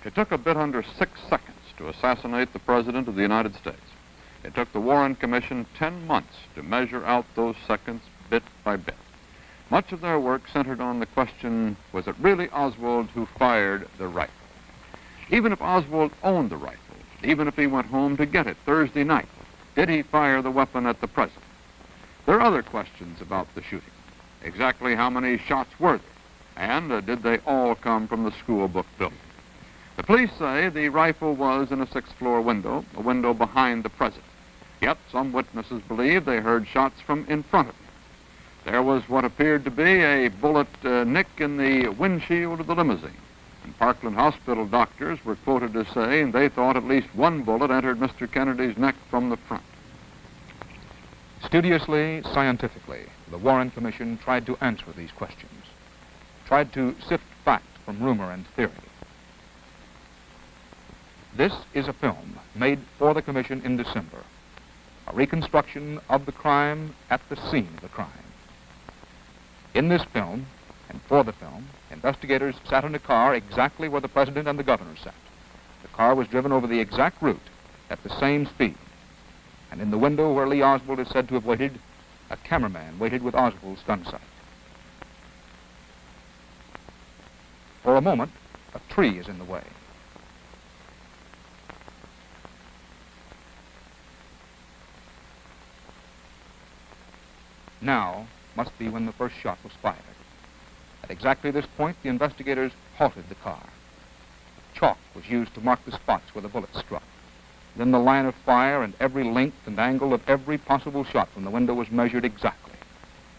It took a bit under 6 seconds to assassinate the President of the United States. It took the Warren Commission 10 months to measure out those seconds bit by bit. Much of their work centered on the question, was it really Oswald who fired the rifle? Even if Oswald owned the rifle, even if he went home to get it Thursday night, did he fire the weapon at the president? There are other questions about the shooting. Exactly how many shots were there? And did they all come from the school book building? The police say the rifle was in a sixth-floor window, a window behind the president. Yet some witnesses believe they heard shots from in front of him. There was what appeared to be a bullet nick in the windshield of the limousine. And Parkland Hospital doctors were quoted as saying they thought at least one bullet entered Mr. Kennedy's neck from the front. Studiously, scientifically, the Warren Commission tried to answer these questions, tried to sift fact from rumor and theory. This is a film made for the Commission in December, a reconstruction of the crime at the scene of the crime. In this film, and for the film, investigators sat in a car exactly where the president and the governor sat. The car was driven over the exact route at the same speed. And in the window where Lee Oswald is said to have waited, a cameraman waited with Oswald's gun sight. For a moment, a tree is in the way. Now must be when the first shot was fired. At exactly this point, the investigators halted the car. Chalk was used to mark the spots where the bullet struck. Then the line of fire and every length and angle of every possible shot from the window was measured exactly.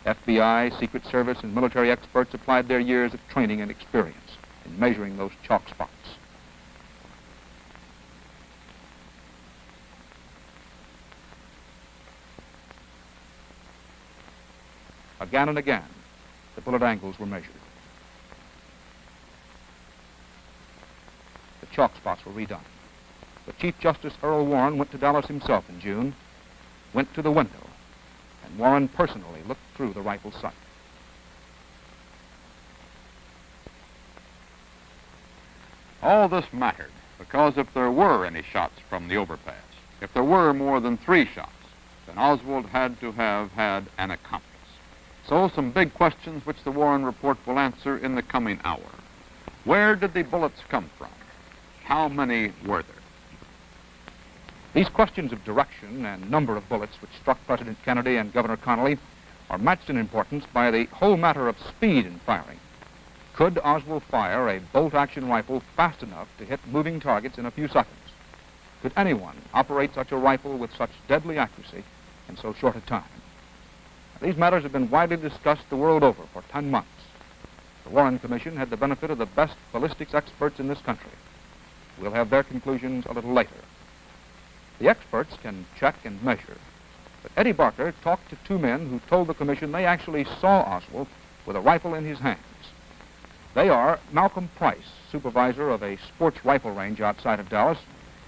FBI, Secret Service, and military experts applied their years of training and experience in measuring those chalk spots. Again and again, the bullet angles were measured. The chalk spots were redone. But Chief Justice Earl Warren went to Dallas himself in June, went to the window, and Warren personally looked through the rifle sight. All this mattered because if there were any shots from the overpass, if there were more than 3 shots, then Oswald had to have had an accomplice. So some big questions which the Warren report will answer in the coming hour. Where did the bullets come from? How many were there? These questions of direction and number of bullets which struck President Kennedy and Governor Connally are matched in importance by the whole matter of speed in firing. Could Oswald fire a bolt-action rifle fast enough to hit moving targets in a few seconds? Could anyone operate such a rifle with such deadly accuracy in so short a time? These matters have been widely discussed the world over for 10 months. The Warren Commission had the benefit of the best ballistics experts in this country. We'll have their conclusions a little later. The experts can check and measure, but Eddie Barker talked to 2 men who told the Commission they actually saw Oswald with a rifle in his hands. They are Malcolm Price, supervisor of a sports rifle range outside of Dallas,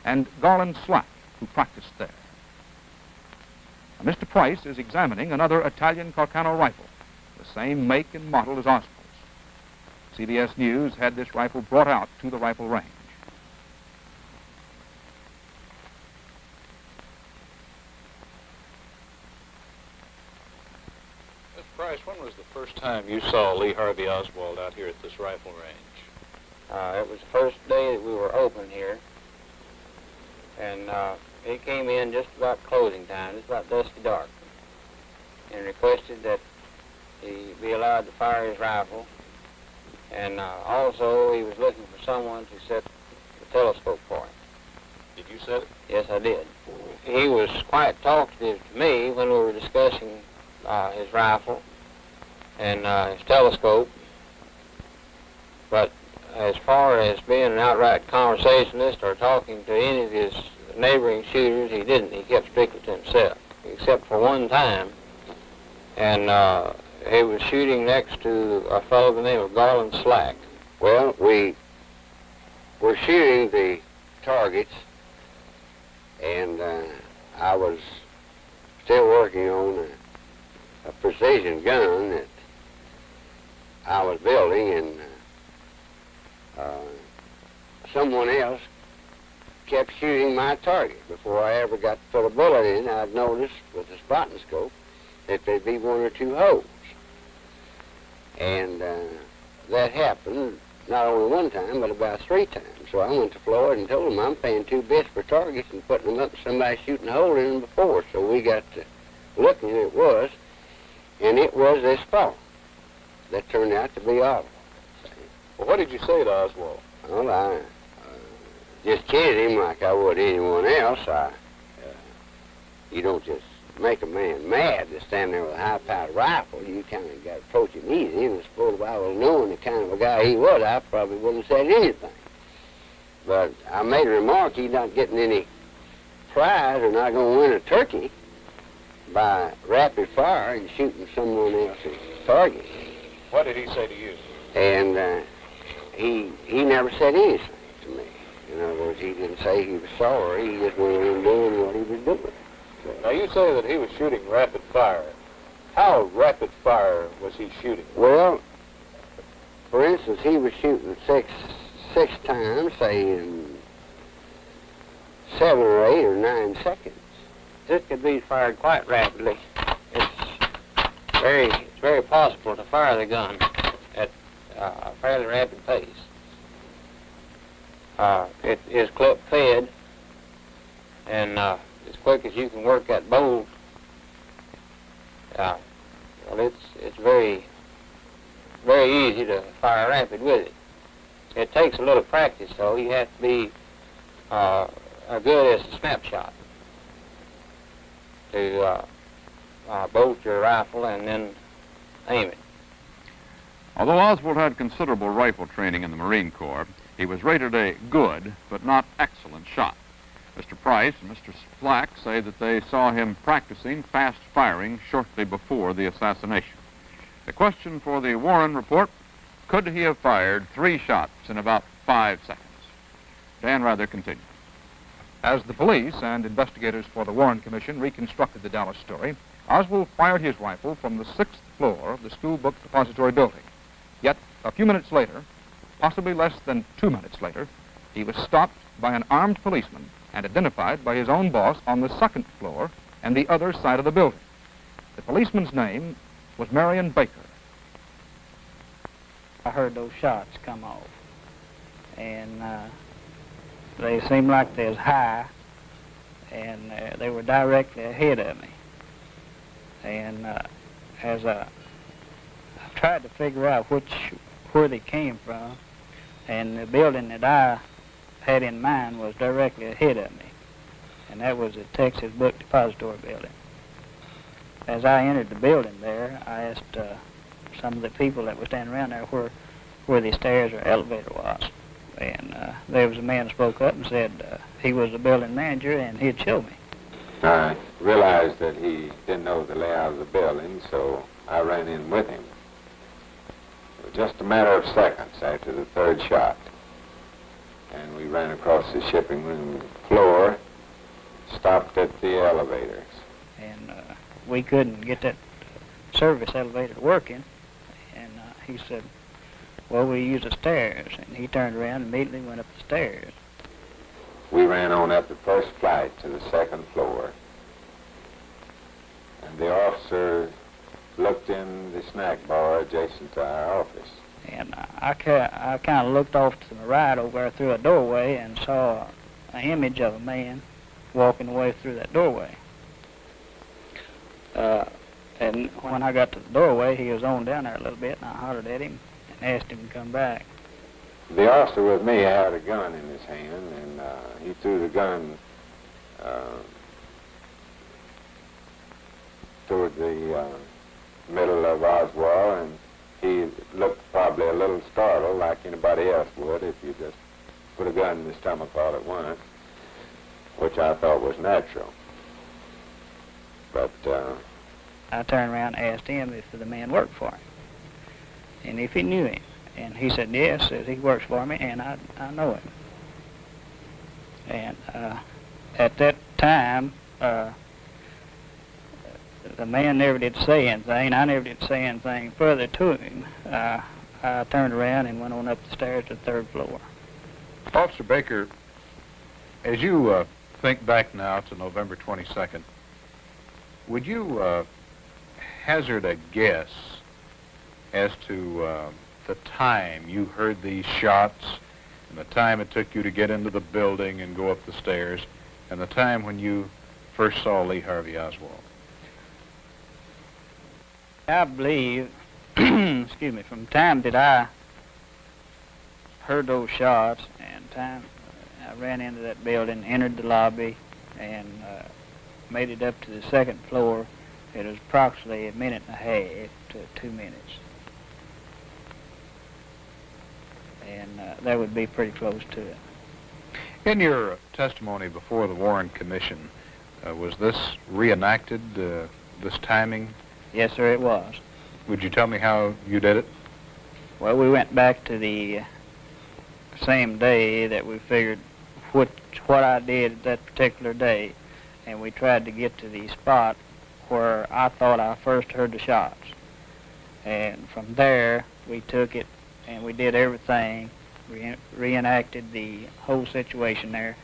and Garland Slack, who practiced there. Now, Mr. Price is examining another Italian Carcano rifle, the same make and model as Oswald's. CBS News had this rifle brought out to the rifle range. Mr. Price, when was the first time you saw Lee Harvey Oswald out here at this rifle range? It was the first day that we were open here, and he came in just about closing time, just about dusky dark, and requested that he be allowed to fire his rifle. And also, he was looking for someone to set the telescope for him. Did you set it? Yes, I did. He was quite talkative to me when we were discussing his rifle and his telescope. But as far as being an outright conversationalist or talking to any of his neighboring shooters, he didn't. He kept strictly to himself, except for one time. And he was shooting next to a fellow by the name of Garland Slack. Well, we were shooting the targets, and I was still working on a precision gun that I was building, and someone else kept shooting my target. Before I ever got to put a bullet in, I'd noticed with the spotting scope that there'd be one or two holes. And that happened not only one time, but about 3 times. So I went to Floyd and told him I'm paying 2 bits for targets and putting them up to somebody shooting a hole in them before. So we got to looking, and it was this fellow that turned out to be Oswald. Well, what did you say to Oswald? Well, I just kidded him like I would anyone else. You don't just make a man mad to stand there with a high-powered rifle. You kind of got to approach him easy. And I suppose if I was knowing the kind of a guy he was, I probably wouldn't have said anything. But I made a remark, he's not getting any prize or not going to win a turkey by rapid fire and shooting someone else's target. What did he say to you? And he never said anything to me. In other words, he didn't say he was sorry. He just went on doing what he was doing. Now, you say that he was shooting rapid fire. How rapid fire was he shooting? Well, for instance, he was shooting six times, say, in 7 or 8 or 9 seconds. This could be fired quite rapidly. It's very possible to fire the gun at a fairly rapid pace. It is clip fed, and as quick as you can work that bolt, well, it's very easy to fire rapid with it. It takes a little practice, though. You have to be good as a snapshot to bolt your rifle and then aim it. Although Oswald had considerable rifle training in the Marine Corps, he was rated a good but not excellent shot. Mr. Price and Mr. Flack say that they saw him practicing fast firing shortly before the assassination. The question for the Warren report: could he have fired 3 shots in about 5 seconds? Dan Rather continues. As the police and investigators for the Warren Commission reconstructed the Dallas story, Oswald fired his rifle from the 6th floor of the school book depository building. Yet, a few minutes later, possibly less than 2 minutes later, he was stopped by an armed policeman and identified by his own boss on the 2nd floor and the other side of the building. The policeman's name was Marion Baker. I heard those shots come off, and they seemed like they was high, and they were directly ahead of me. And as I tried to figure out where they came from, and the building that I had in mind was directly ahead of me, and that was the Texas Book Depository building. As I entered the building there, I asked some of the people that were standing around there where the stairs or elevator was. And there was a man who spoke up and said he was the building manager and he'd show me. I realized that he didn't know the layout of the building, so I ran in with him. It was just a matter of seconds after the 3rd shot, and we ran across the shipping room floor, stopped at the elevators. And we couldn't get that service elevator working, and he said, well, we use the stairs. And he turned around and immediately went up the stairs. We ran on up the 1st flight to the 2nd floor, and the officer looked in the snack bar adjacent to our office. And I kind of looked off to the right over there through a doorway and saw an image of a man walking away through that doorway. And when I got to the doorway, he was on down there a little bit, and I hollered at him and asked him to come back. The officer with me had a gun in his hand, and he threw the gun toward the middle of Oswald, and he looked probably a little startled, like anybody else would if you just put a gun in his stomach all at once, which I thought was natural. But I turned around and asked him if the man worked for him and if he knew him. And he said, yes, says he works for me, and I know him. And at that time, the man never did say anything. I never did say anything further to him. I turned around and went on up the stairs to the 3rd floor. Officer Baker, as you think back now to November 22nd, would you hazard a guess as to the time you heard these shots and the time it took you to get into the building and go up the stairs and the time when you first saw Lee Harvey Oswald? I believe, excuse me, from the time that I heard those shots and time I ran into that building, entered the lobby, and made it up to the second floor, it was approximately a minute and a half to 2 minutes. And that would be pretty close to it. In your testimony before the Warren Commission, was this reenacted, this timing? Yes, sir, it was. Would you tell me how you did it? Well, we went back to the same day that we figured what I did that particular day, and we tried to get to the spot where I thought I first heard the shots. And from there, we took it and we did everything, reenacted the whole situation there,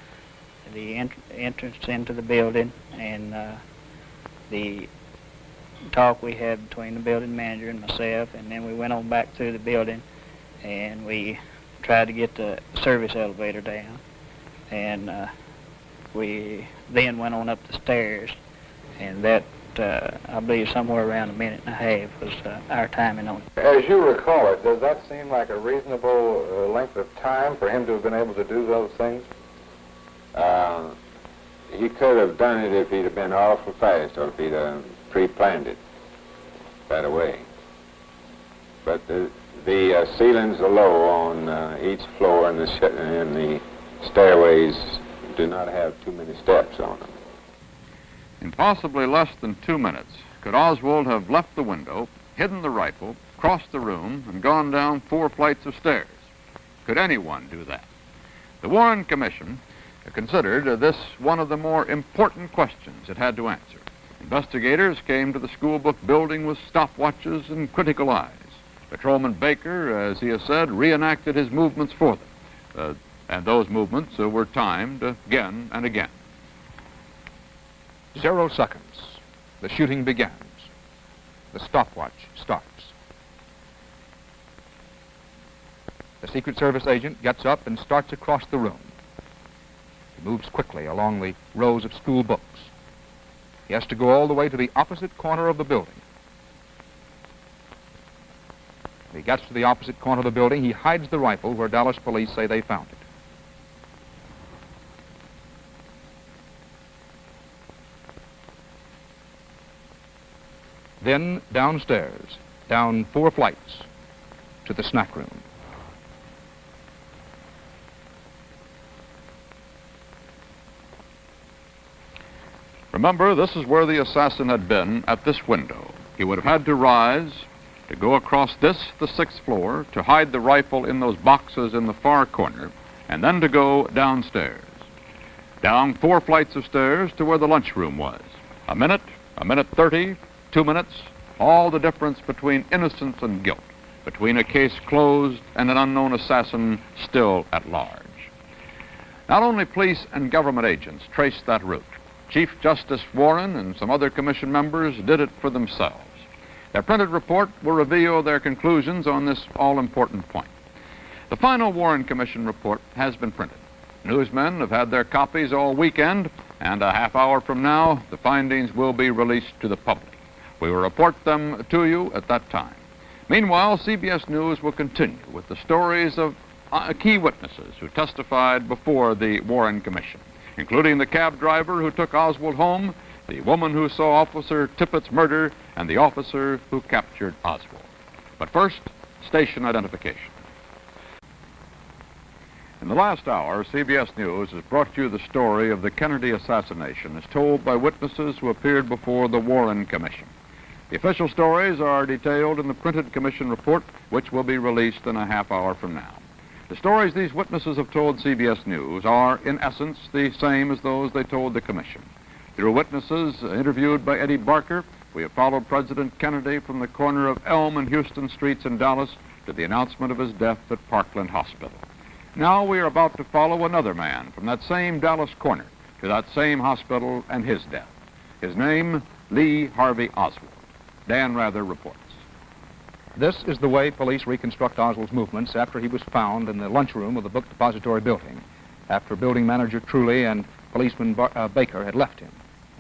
the entrance into the building, and the talk we had between the building manager and myself, and then we went on back through the building and we tried to get the service elevator down, and we then went on up the stairs, and that I believe somewhere around a minute and a half was our timing on it. As you recall it, does that seem like a reasonable length of time for him to have been able to do those things? He could have done it if he'd have been awful fast or if he'd pre-planned it that way. But the ceilings are low on each floor, and the stairways do not have too many steps on them. In possibly less than 2 minutes, could Oswald have left the window, hidden the rifle, crossed the room, and gone down 4 flights of stairs? Could anyone do that? The Warren Commission considered this one of the more important questions it had to answer. Investigators came to the school book building with stopwatches and critical eyes. Patrolman Baker, as he has said, reenacted his movements for them, and those movements were timed again and again. 0 seconds. The shooting begins. The stopwatch starts. The Secret Service agent gets up and starts across the room. He moves quickly along the rows of school books. He has to go all the way to the opposite corner of the building. When he gets to the opposite corner of the building, he hides the rifle where Dallas police say they found it. Then downstairs, down 4 flights, to the snack room. Remember, this is where the assassin had been at this window. He would have had to rise, to go across this, the 6th floor, to hide the rifle in those boxes in the far corner, and then to go downstairs. Down 4 flights of stairs to where the lunchroom was. A minute 30, 2 minutes, all the difference between innocence and guilt, between a case closed and an unknown assassin still at large. Not only police and government agents traced that route. Chief Justice Warren and some other commission members did it for themselves. Their printed report will reveal their conclusions on this all-important point. The final Warren Commission report has been printed. Newsmen have had their copies all weekend, and a half hour from now, the findings will be released to the public. We will report them to you at that time. Meanwhile, CBS News will continue with the stories of key witnesses who testified before the Warren Commission, including the cab driver who took Oswald home, the woman who saw Officer Tippett's murder, and the officer who captured Oswald. But first, station identification. In the last hour, CBS News has brought you the story of the Kennedy assassination as told by witnesses who appeared before the Warren Commission. The official stories are detailed in the printed commission report, which will be released in a half hour from now. The stories these witnesses have told CBS News are, in essence, the same as those they told the commission. Through witnesses interviewed by Eddie Barker, we have followed President Kennedy from the corner of Elm and Houston Streets in Dallas to the announcement of his death at Parkland Hospital. Now we are about to follow another man from that same Dallas corner to that same hospital and his death. His name, Lee Harvey Oswald. Dan Rather reports. This is the way police reconstruct Oswald's movements after he was found in the lunchroom of the book depository building, after building manager Truly and policeman Baker had left him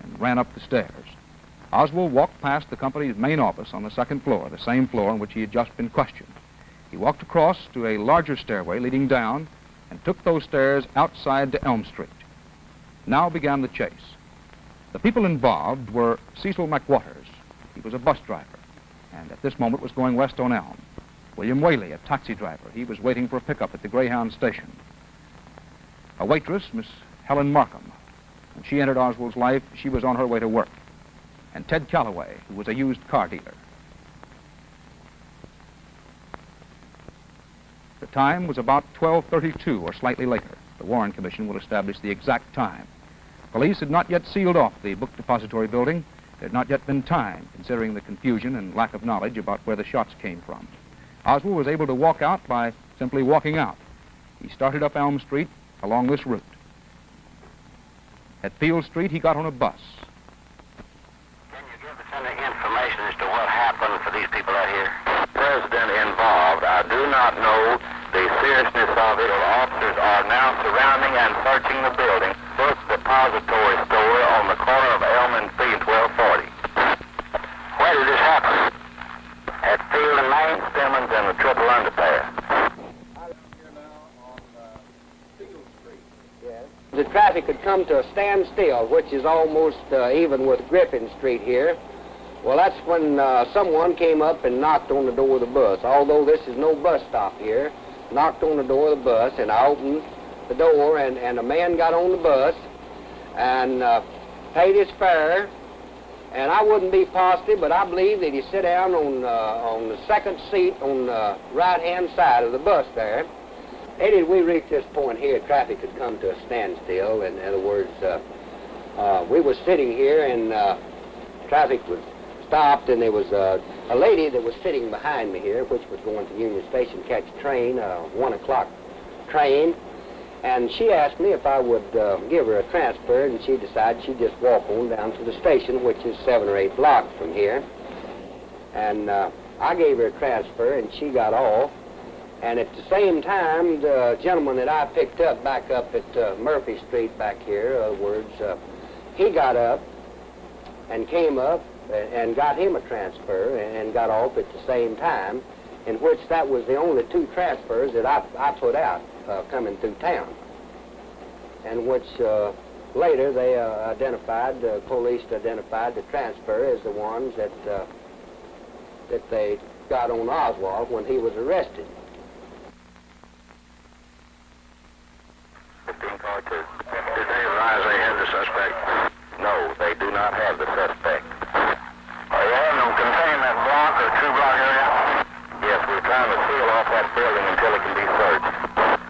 and ran up the stairs. Oswald walked past the company's main office on the second floor, the same floor on which he had just been questioned. He walked across to a larger stairway leading down and took those stairs outside to Elm Street. Now began the chase. The people involved were Cecil McWaters. He was a bus driver, and at this moment was going west on Elm. William Whaley, a taxi driver. He was waiting for a pickup at the Greyhound station. A waitress, Miss Helen Markham. When she entered Oswald's life, she was on her way to work. And Ted Calloway, who was a used car dealer. The time was about 12:32 or slightly later. The Warren Commission will establish the exact time. Police had not yet sealed off the book depository building. There had not yet been time, considering the confusion and lack of knowledge about where the shots came from. Oswald was able to walk out by simply walking out. He started up Elm Street along this route. At Field Street, he got on a bus. Can you give us any information as to what happened for these people out here? President involved. I do not know the seriousness of it. Officers are now surrounding and searching the building. Book depository store on the corner of Elm and Field, 1240. Where did this happen? At Field and Main, Simmons, and the Triple Underpass. The traffic had come to a standstill, which is almost even with Griffin Street here. Well, that's when someone came up and knocked on the door of the bus. Although this is no bus stop here, knocked on the door of the bus, and I opened the door, and a man got on the bus and paid his fare. And I wouldn't be positive, but I believe that he sat down on the second seat on the right-hand side of the bus there. Eddie, we reached this point here, traffic had come to a standstill. In other words, we were sitting here and traffic was stopped, and there was a lady that was sitting behind me here, which was going to Union Station, catch a train, 1 o'clock train. And she asked me if I would give her a transfer, and she decided she'd just walk on down to the station, which is 7 or 8 blocks from here. And I gave her a transfer, and she got off. And at the same time, the gentleman that I picked up back up at Murphy Street back here, in other words, he got up and came up and got him a transfer and got off at the same time, in which that was the only 2 transfers that I put out coming through town. And which later they the police identified the transfer as the ones that they got on Oswald when he was arrested. 15 car 2. Did they advise they had the suspect? No, they do not have the suspect. Are you having them contain that block or 2-block area? Yes, we're trying to seal off that building until it can be searched.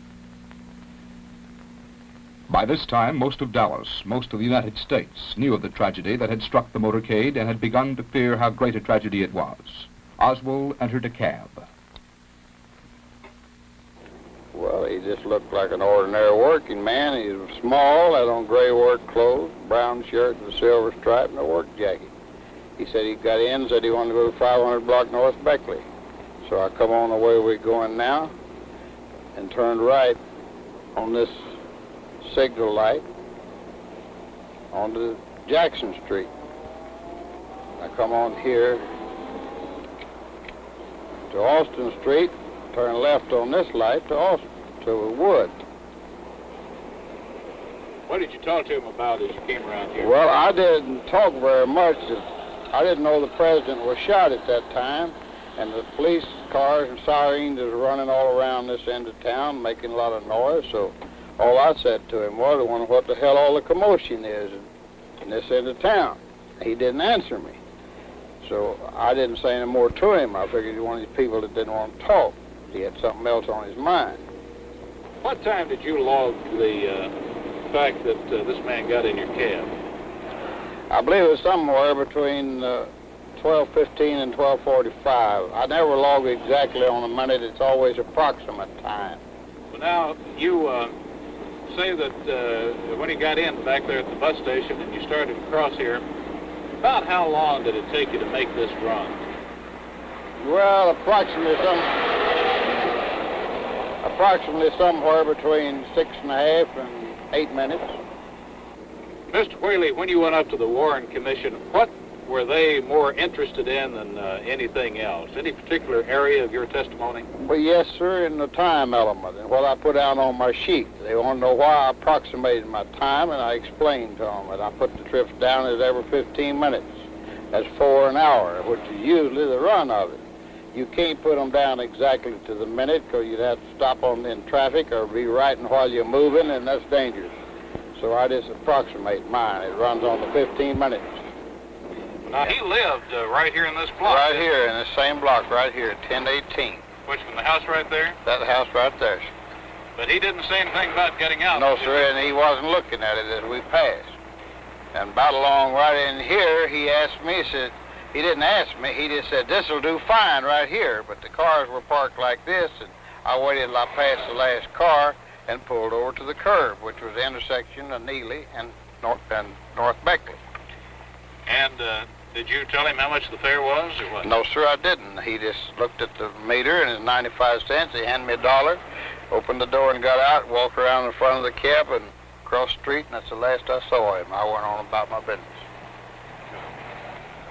By this time, most of Dallas, most of the United States, knew of the tragedy that had struck the motorcade and had begun to fear how great a tragedy it was. Oswald entered a cab. Well, he just looked like an ordinary working man. He was small, had on gray work clothes, brown shirt with a silver stripe, and a work jacket. He said he got in, said he wanted to go to 500 block North Beckley. So I come on the way we're going now and turned right on this signal light onto Jackson Street. I come on here to Austin Street, turn left on this light to Austin, to Wood. What did you talk to him about as you came around here? Well, I didn't talk very much. I didn't know the president was shot at that time, and the police cars and sirens was running all around this end of town, making a lot of noise, so all I said to him was, I wonder what the hell all the commotion is in this end of town. He didn't answer me. So I didn't say any more to him. I figured he was one of these people that didn't want to talk. He had something else on his mind. What time did you log the fact that this man got in your cab? I believe it was somewhere between 12:15 and 12:45. I never log exactly on a minute. It's always approximate time. Well, now, you say that when he got in back there at the bus station and you started across here, About how long did it take you to make this run? Well, approximately somewhere between 6.5 and 8 minutes. Mr. Whaley, when you went up to the Warren Commission, what were they more interested in than anything else? Any particular area of your testimony? Well, yes, sir, in the time element and what I put out on my sheet. They want to know why I approximated my time, and I explained to them that I put the trips down as every 15 minutes. That's 4 an hour, which is usually the run of it. You can't put them down exactly to the minute because you'd have to stop in traffic or be writing while you're moving, and that's dangerous. So I just approximate mine. It runs on the 15 minutes. Now, he lived right here in this block. Right here, in the same block, right here, 1018. Which one, the house right there? That house right there. But he didn't say anything about getting out. No, sir, and he wasn't looking at it as we passed. And about along right in here, he asked me, he said, he didn't ask me, he just said, this'll do fine right here. But the cars were parked like this, and I waited till I passed the last car and pulled over to the curb, which was the intersection of Neely and North Beckley. And did you tell him how much the fare was, or what? No, sir, I didn't. He just looked at the meter, and it's 95 cents. He handed me $1, opened the door and got out, walked around in front of the cab and across the street, and that's the last I saw him. I went on about my business.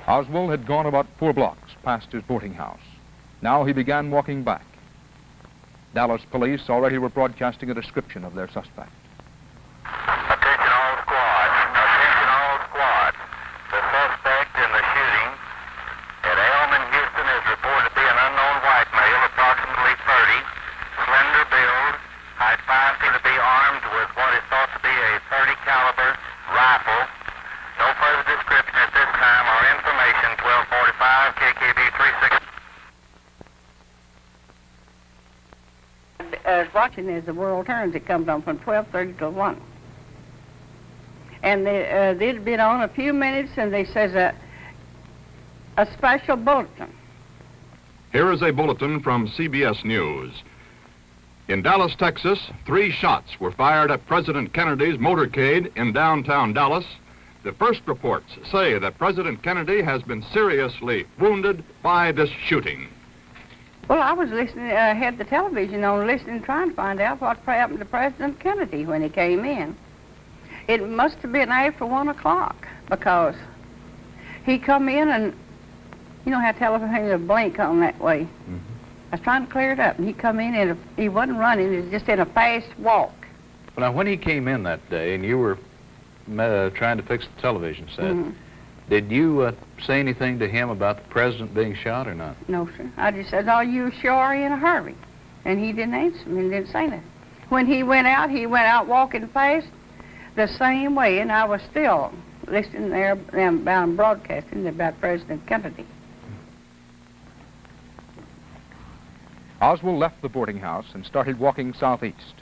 Oswald had gone about 4 blocks past his boarding house. Now he began walking back. Dallas police already were broadcasting a description of their suspect. Attention all squads. Attention all squads. The suspect in the shooting at Elm in Houston is reported to be an unknown white male, approximately 30, slender build, height 5 feet, to be armed with what is thought to be a .30 caliber rifle. No further description at this time or information. 1245 KKB 36. I was watching as the world turns. It comes on from 12:30 to 1. And they'd been on a few minutes, and they says a special bulletin. Here is a bulletin from CBS News. In Dallas, Texas, 3 shots were fired at President Kennedy's motorcade in downtown Dallas. The first reports say that President Kennedy has been seriously wounded by this shooting. Well, I was listening, had the television on, listening, trying to find out what happened to President Kennedy when he came in. It must have been after 1 o'clock, because he come in and, you know how television blink on that way. Mm-hmm. I was trying to clear it up, and he come in, and he wasn't running, he was just in a fast walk. Well, now, when he came in that day, and you were trying to fix the television set, mm-hmm. Did you say anything to him about the president being shot or not? No, sir. I just said, "Are you sure in a hurry?" And he didn't answer me, and didn't say nothing. When he went out walking fast the same way, and I was still listening there about broadcasting about President Kennedy. Oswald left the boarding house and started walking southeast.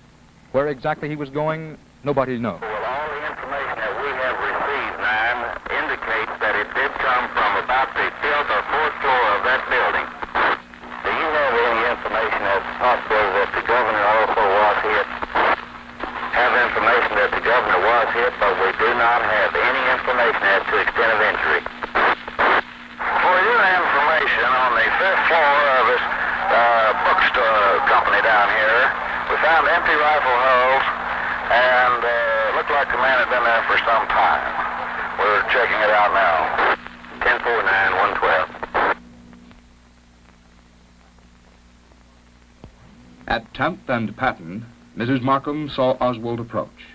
Where exactly he was going, nobody knows. Well, all the information that we have received, Nine, indicates that it did come from about the 5th or 4th floor of that building. Do you have any information as possible that the governor also was hit? Have information that the governor was hit, but we do not have any information as to extent of injury. For your information, on the 5th floor of this bookstore company down here, we found empty rifle holes, and looked like the man had been there for some time. We're checking it out now. 1049-112. At 10th and Patton, Mrs. Markham saw Oswald approach.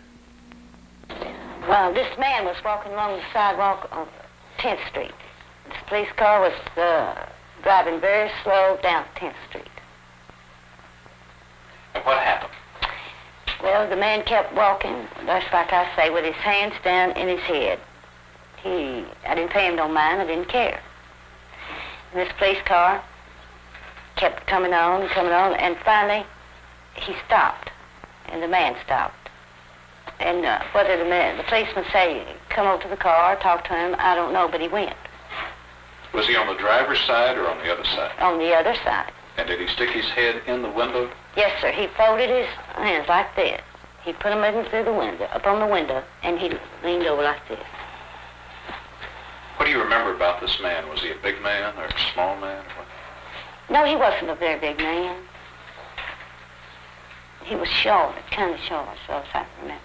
Well, this man was walking along the sidewalk on 10th Street. This police car was driving very slow down 10th Street. What happened? Well, the man kept walking, just like I say, with his hands down in his head. I didn't pay him no mind, I didn't care. And this police car kept coming on, and finally he stopped, and the man stopped. And whether the policeman say, come over to the car, talk to him, I don't know, but he went. Was he on the driver's side or on the other side? On the other side. And did he stick his head in the window? Yes, sir. He folded his hands like this. He put them in through the window, up on the window, and he leaned over like this. What do you remember about this man? Was he a big man or a small man? Or what? No, he wasn't a very big man. He was short, kind of short, so as I remember.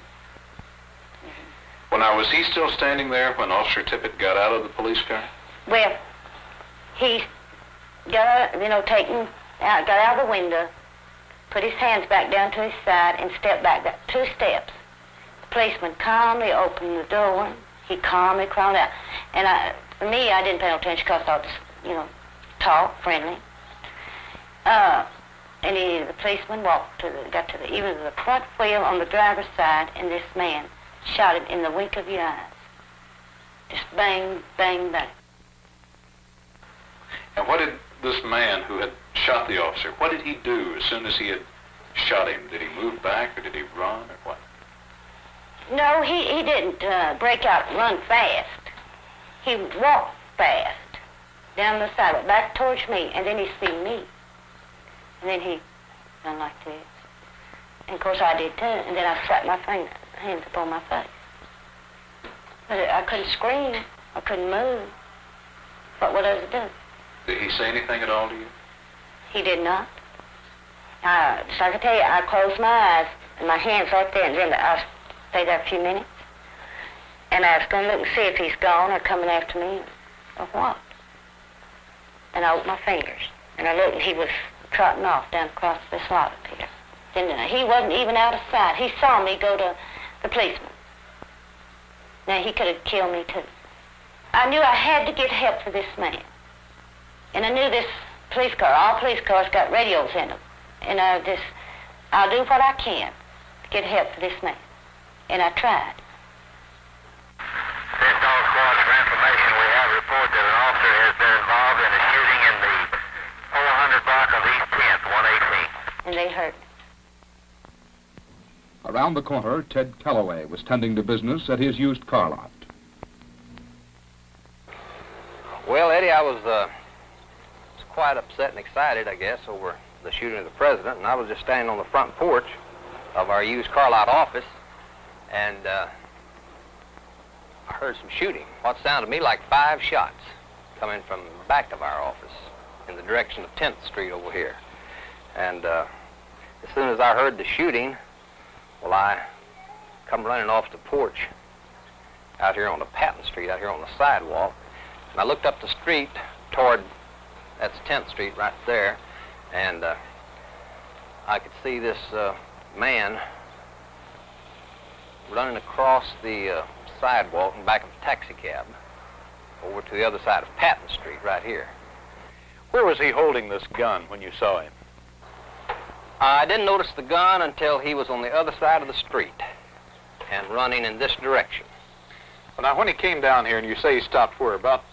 Well, now, was he still standing there when Officer Tippett got out of the police car? Well, he got out of the window, put his hands back down to his side, and stepped back 2 steps. The policeman calmly opened the door. He calmly crawled out. And for me, I didn't pay no attention because I was, talk, friendly. And the policeman got to the front wheel on the driver's side, and this man shot him in the wink of your eyes. Just bang, bang, bang. And what did this man who had shot the officer, what did he do as soon as he had shot him? Did he move back, or did he run, or what? No, he didn't break out and run fast. He walked fast down the sidewalk, back towards me, and then he seen me. And then he done like this. And of course I did too, and then I slapped my hands upon my face. But I couldn't scream, I couldn't move. What would I do? Did he say anything at all to you? He did not. So I can tell you, I closed my eyes and my hands right there, and then I stayed there a few minutes. And I was going to look and see if he's gone or coming after me or what. And I opened my fingers, and I looked, and he was trotting off down across this lot up here. Then he wasn't even out of sight. He saw me go to the policeman. Now, he could have killed me, too. I knew I had to get help for this man. And I knew this police car, all police cars got radios in them. And I'll do what I can to get help for this man. And I tried. This dog squad, for information, we have a report that an officer has been involved in a shooting in the 400 block of East 10th, 118. And they hurt me. Around the corner, Ted Calloway was tending to business at his used car lot. Well, Eddie, I was quite upset and excited, I guess, over the shooting of the president, and I was just standing on the front porch of our used car lot office, and I heard some shooting, what sounded to me like 5 shots coming from the back of our office in the direction of 10th Street over here. And as soon as I heard the shooting, well, I come running off the porch out here on the Patton Street, out here on the sidewalk, and I looked up the street toward, that's 10th Street right there, and I could see this man running across the sidewalk and back of a taxi cab over to the other side of Patton Street right here. Where was he holding this gun when you saw him? I didn't notice the gun until he was on the other side of the street and running in this direction. Well, now, when he came down here, and you say he stopped where, about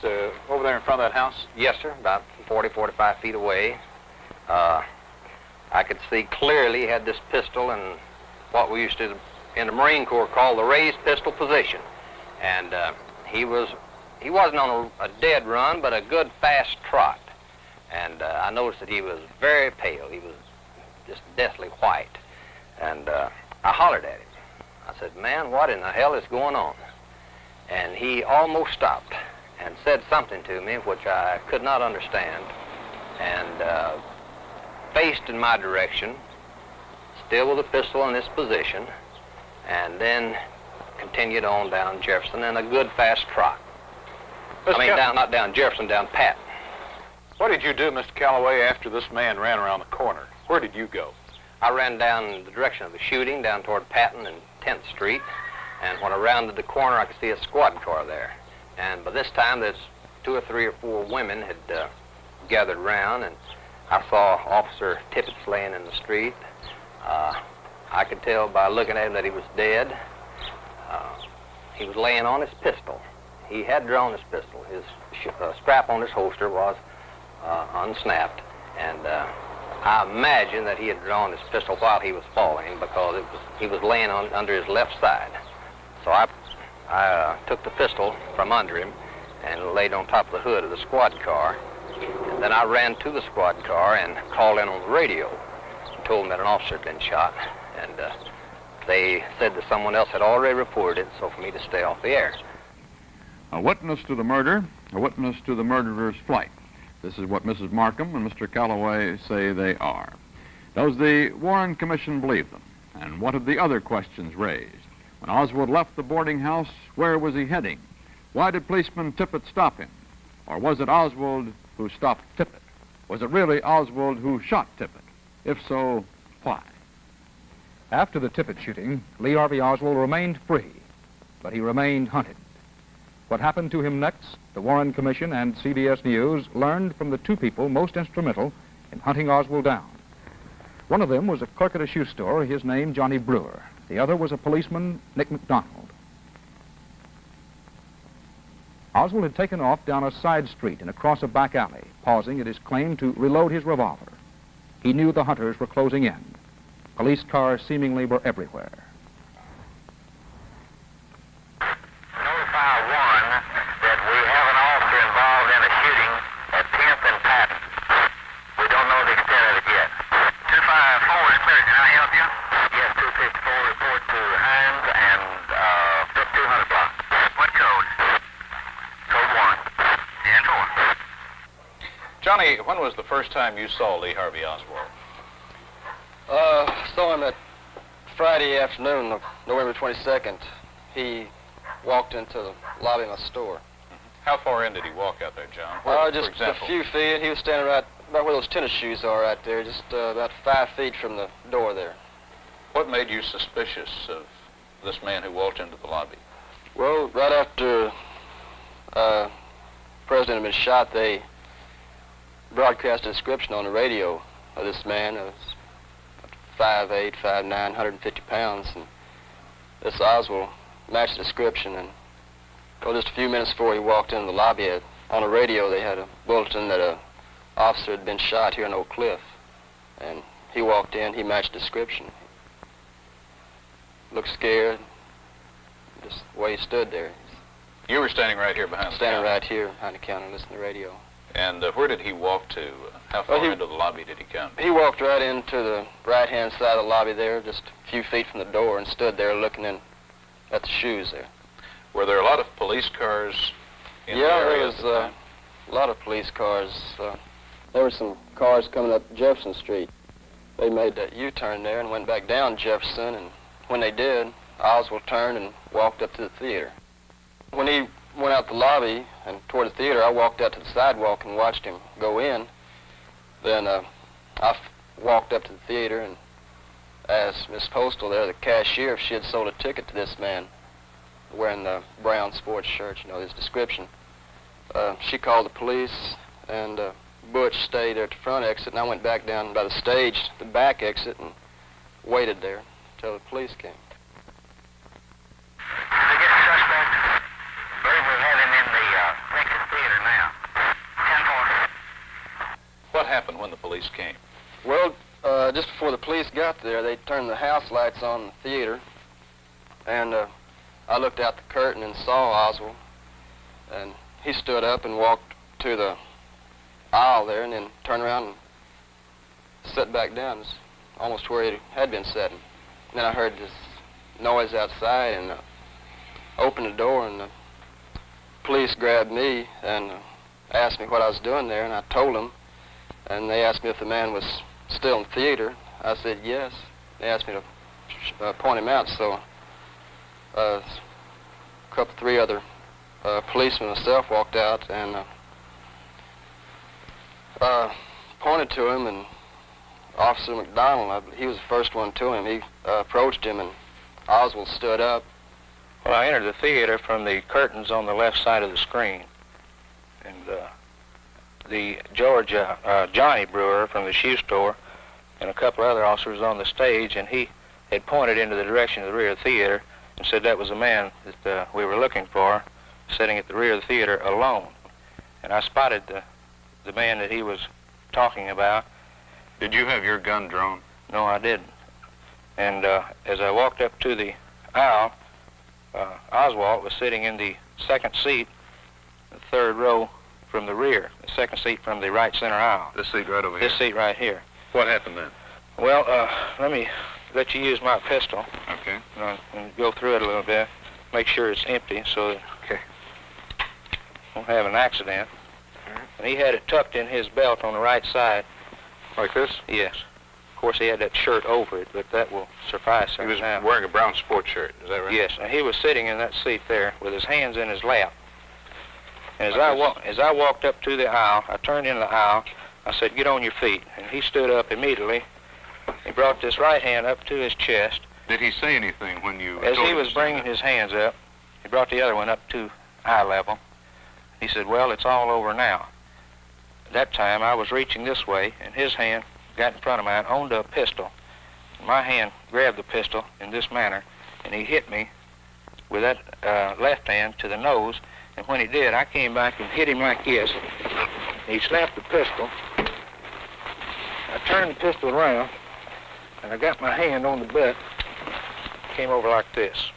over there in front of that house? Yes, sir, about 40, 45 feet away. I could see clearly he had this pistol in what we used to, in the Marine Corps, call the raised pistol position. And he wasn't on a dead run, but a good fast trot. And I noticed that he was very pale. He was just deathly white. And I hollered at him. I said, "Man, what in the hell is going on?" And he almost stopped and said something to me which I could not understand, and faced in my direction, still with a pistol in this position, and then continued on down Jefferson in a good fast trot. Not down Jefferson, down Patton. What did you do, Mr. Calloway, after this man ran around the corner? Where did you go? I ran down the direction of the shooting, down toward Patton and 10th Street, and when I rounded the corner, I could see a squad car there. And by this time, there's 2 or 3 or 4 women had gathered around, and I saw Officer Tippett laying in the street. I could tell by looking at him that he was dead. He was laying on his pistol. He had drawn his pistol. His strap on his holster was unsnapped, and I imagine that he had drawn his pistol while he was falling because he was laying under his left side. So I took the pistol from under him and laid on top of the hood of the squad car. And then I ran to the squad car and called in on the radio and told them that an officer had been shot. And they said that someone else had already reported it, so for me to stay off the air. A witness to the murder, a witness to the murderer's flight. This is what Mrs. Markham and Mr. Calloway say they are. Does the Warren Commission believe them? And what have the other questions raised? When Oswald left the boarding house, where was he heading? Why did policeman Tippett stop him? Or was it Oswald who stopped Tippett? Was it really Oswald who shot Tippett? If so, why? After the Tippett shooting, Lee Harvey Oswald remained free, but he remained hunted. What happened to him next, the Warren Commission and CBS News learned from the two people most instrumental in hunting Oswald down. One of them was a clerk at a shoe store, his name Johnny Brewer. The other was a policeman, Nick McDonald. Oswald had taken off down a side street and across a back alley, pausing at his claim to reload his revolver. He knew the hunters were closing in. Police cars seemingly were everywhere. Notify one that we have an officer involved in a shooting at 10th and Patton. We don't know the extent of it yet. 254 is clear. Can I help you? Yes, 254 report to Hines and 5200 block. What code? Code 1. 10-4. Johnny, when was the first time you saw Lee Harvey Oswald? Saw him at Friday afternoon, November 22nd. He walked into the lobby of my store. How far in did he walk out there, John? Where, Just for example? a few feet. He was standing right where those tennis shoes are right there, just about 5 feet from the door there. What made you suspicious of this man who walked into the lobby? Well, right after the President had been shot, they broadcast a description on the radio of this man. 5'8", 5'9", 150 pounds, and this Oswald matched the description. And just a few minutes before he walked into the lobby, on the radio they had a bulletin that an officer had been shot here in Oak Cliff, and he walked in. He matched the description. Looked scared, just the way he stood there. You were standing right here behind the Standing counter. right here behind the counter, listening to the radio. And where did he walk to? How far into the lobby did he come? He walked right into the right-hand side of the lobby there, just a few feet from the door, and stood there looking in at the shoes there. Were there a lot of police cars in the Yeah, area? there was a lot of police cars. There were some cars coming up Jefferson Street. They made that U-turn there and went back down Jefferson, and when they did, Oswald turned and walked up to the theater. When he went out the lobby and toward the theater, I walked out to the sidewalk and watched him go in. Then I walked up to the theater and asked Miss Postal there, the cashier, if she had sold a ticket to this man wearing the brown sports shirt, you know, his description. She called the police, and Butch stayed there at the front exit, and I went back down by the stage, the back exit, and waited there until the police came. What happened when the police came? Well, just before the police got there, they turned the house lights on in the theater, and I looked out the curtain and saw Oswald, and he stood up and walked to the aisle there and then turned around and sat back down, almost where he had been sitting. And then I heard this noise outside and opened the door, and the police grabbed me and asked me what I was doing there, and I told them. And they asked me if the man was still in the theater. I said yes. They asked me to point him out, so three other policemen and myself walked out and pointed to him, and Officer McDonald, he was the first one to him. He approached him, and Oswald stood up. Well, I entered the theater from the curtains on the left side of the screen, and the Johnny Brewer from the shoe store and a couple other officers on the stage, and he had pointed into the direction of the rear of the theater and said that was a man that we were looking for, sitting at the rear of the theater alone. And I spotted the man that he was talking about. Did you have your gun drawn? No, I didn't. And as I walked up to the aisle, Oswald was sitting in the second seat, the third row from the rear, the second seat from the right center aisle. This seat right over here? This seat right here. What happened then? Well, let me let you use my pistol. Okay. And go through it a little bit, make sure it's empty so that... Okay. won't have an accident. And he had it tucked in his belt on the right side. Like this? Yes. Of course, he had that shirt over it, but that will suffice. He was now. wearing a brown sports shirt, is that right? Yes, and he was sitting in that seat there with his hands in his lap. And as I walked up to the aisle, I turned into the aisle. I said, "Get on your feet." And he stood up immediately. He brought this right hand up to his chest. Did he say anything when you... As he was bringing his hands up, he brought the other one up to eye level. He said, "Well, it's all over now." At that time, I was reaching this way, and his hand got in front of mine, owned a pistol. My hand grabbed the pistol in this manner, and he hit me with that left hand to the nose. And when he did, I came back and hit him like this. He slapped the pistol. I turned the pistol around, and I got my hand on the butt. Came over like this.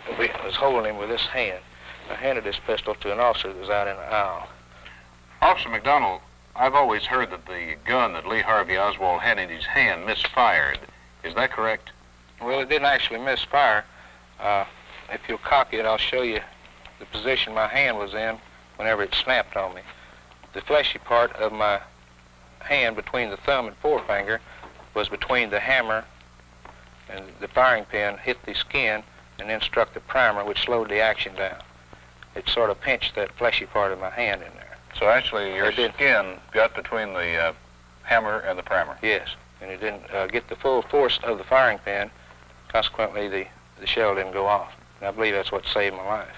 I was holding him with this hand. I handed this pistol to an officer that was out in the aisle. Officer McDonald, I've always heard that the gun that Lee Harvey Oswald had in his hand misfired. Is that correct? Well, it didn't actually misfire. If you'll cock it, I'll show you the position my hand was in whenever it snapped on me. The fleshy part of my hand between the thumb and forefinger was between the hammer and the firing pin hit the skin and then struck the primer, which slowed the action down. It sort of pinched that fleshy part of my hand in there. So actually your skin got between the hammer and the primer? Yes, and it didn't get the full force of the firing pin. Consequently, the shell didn't go off. And I believe that's what saved my life.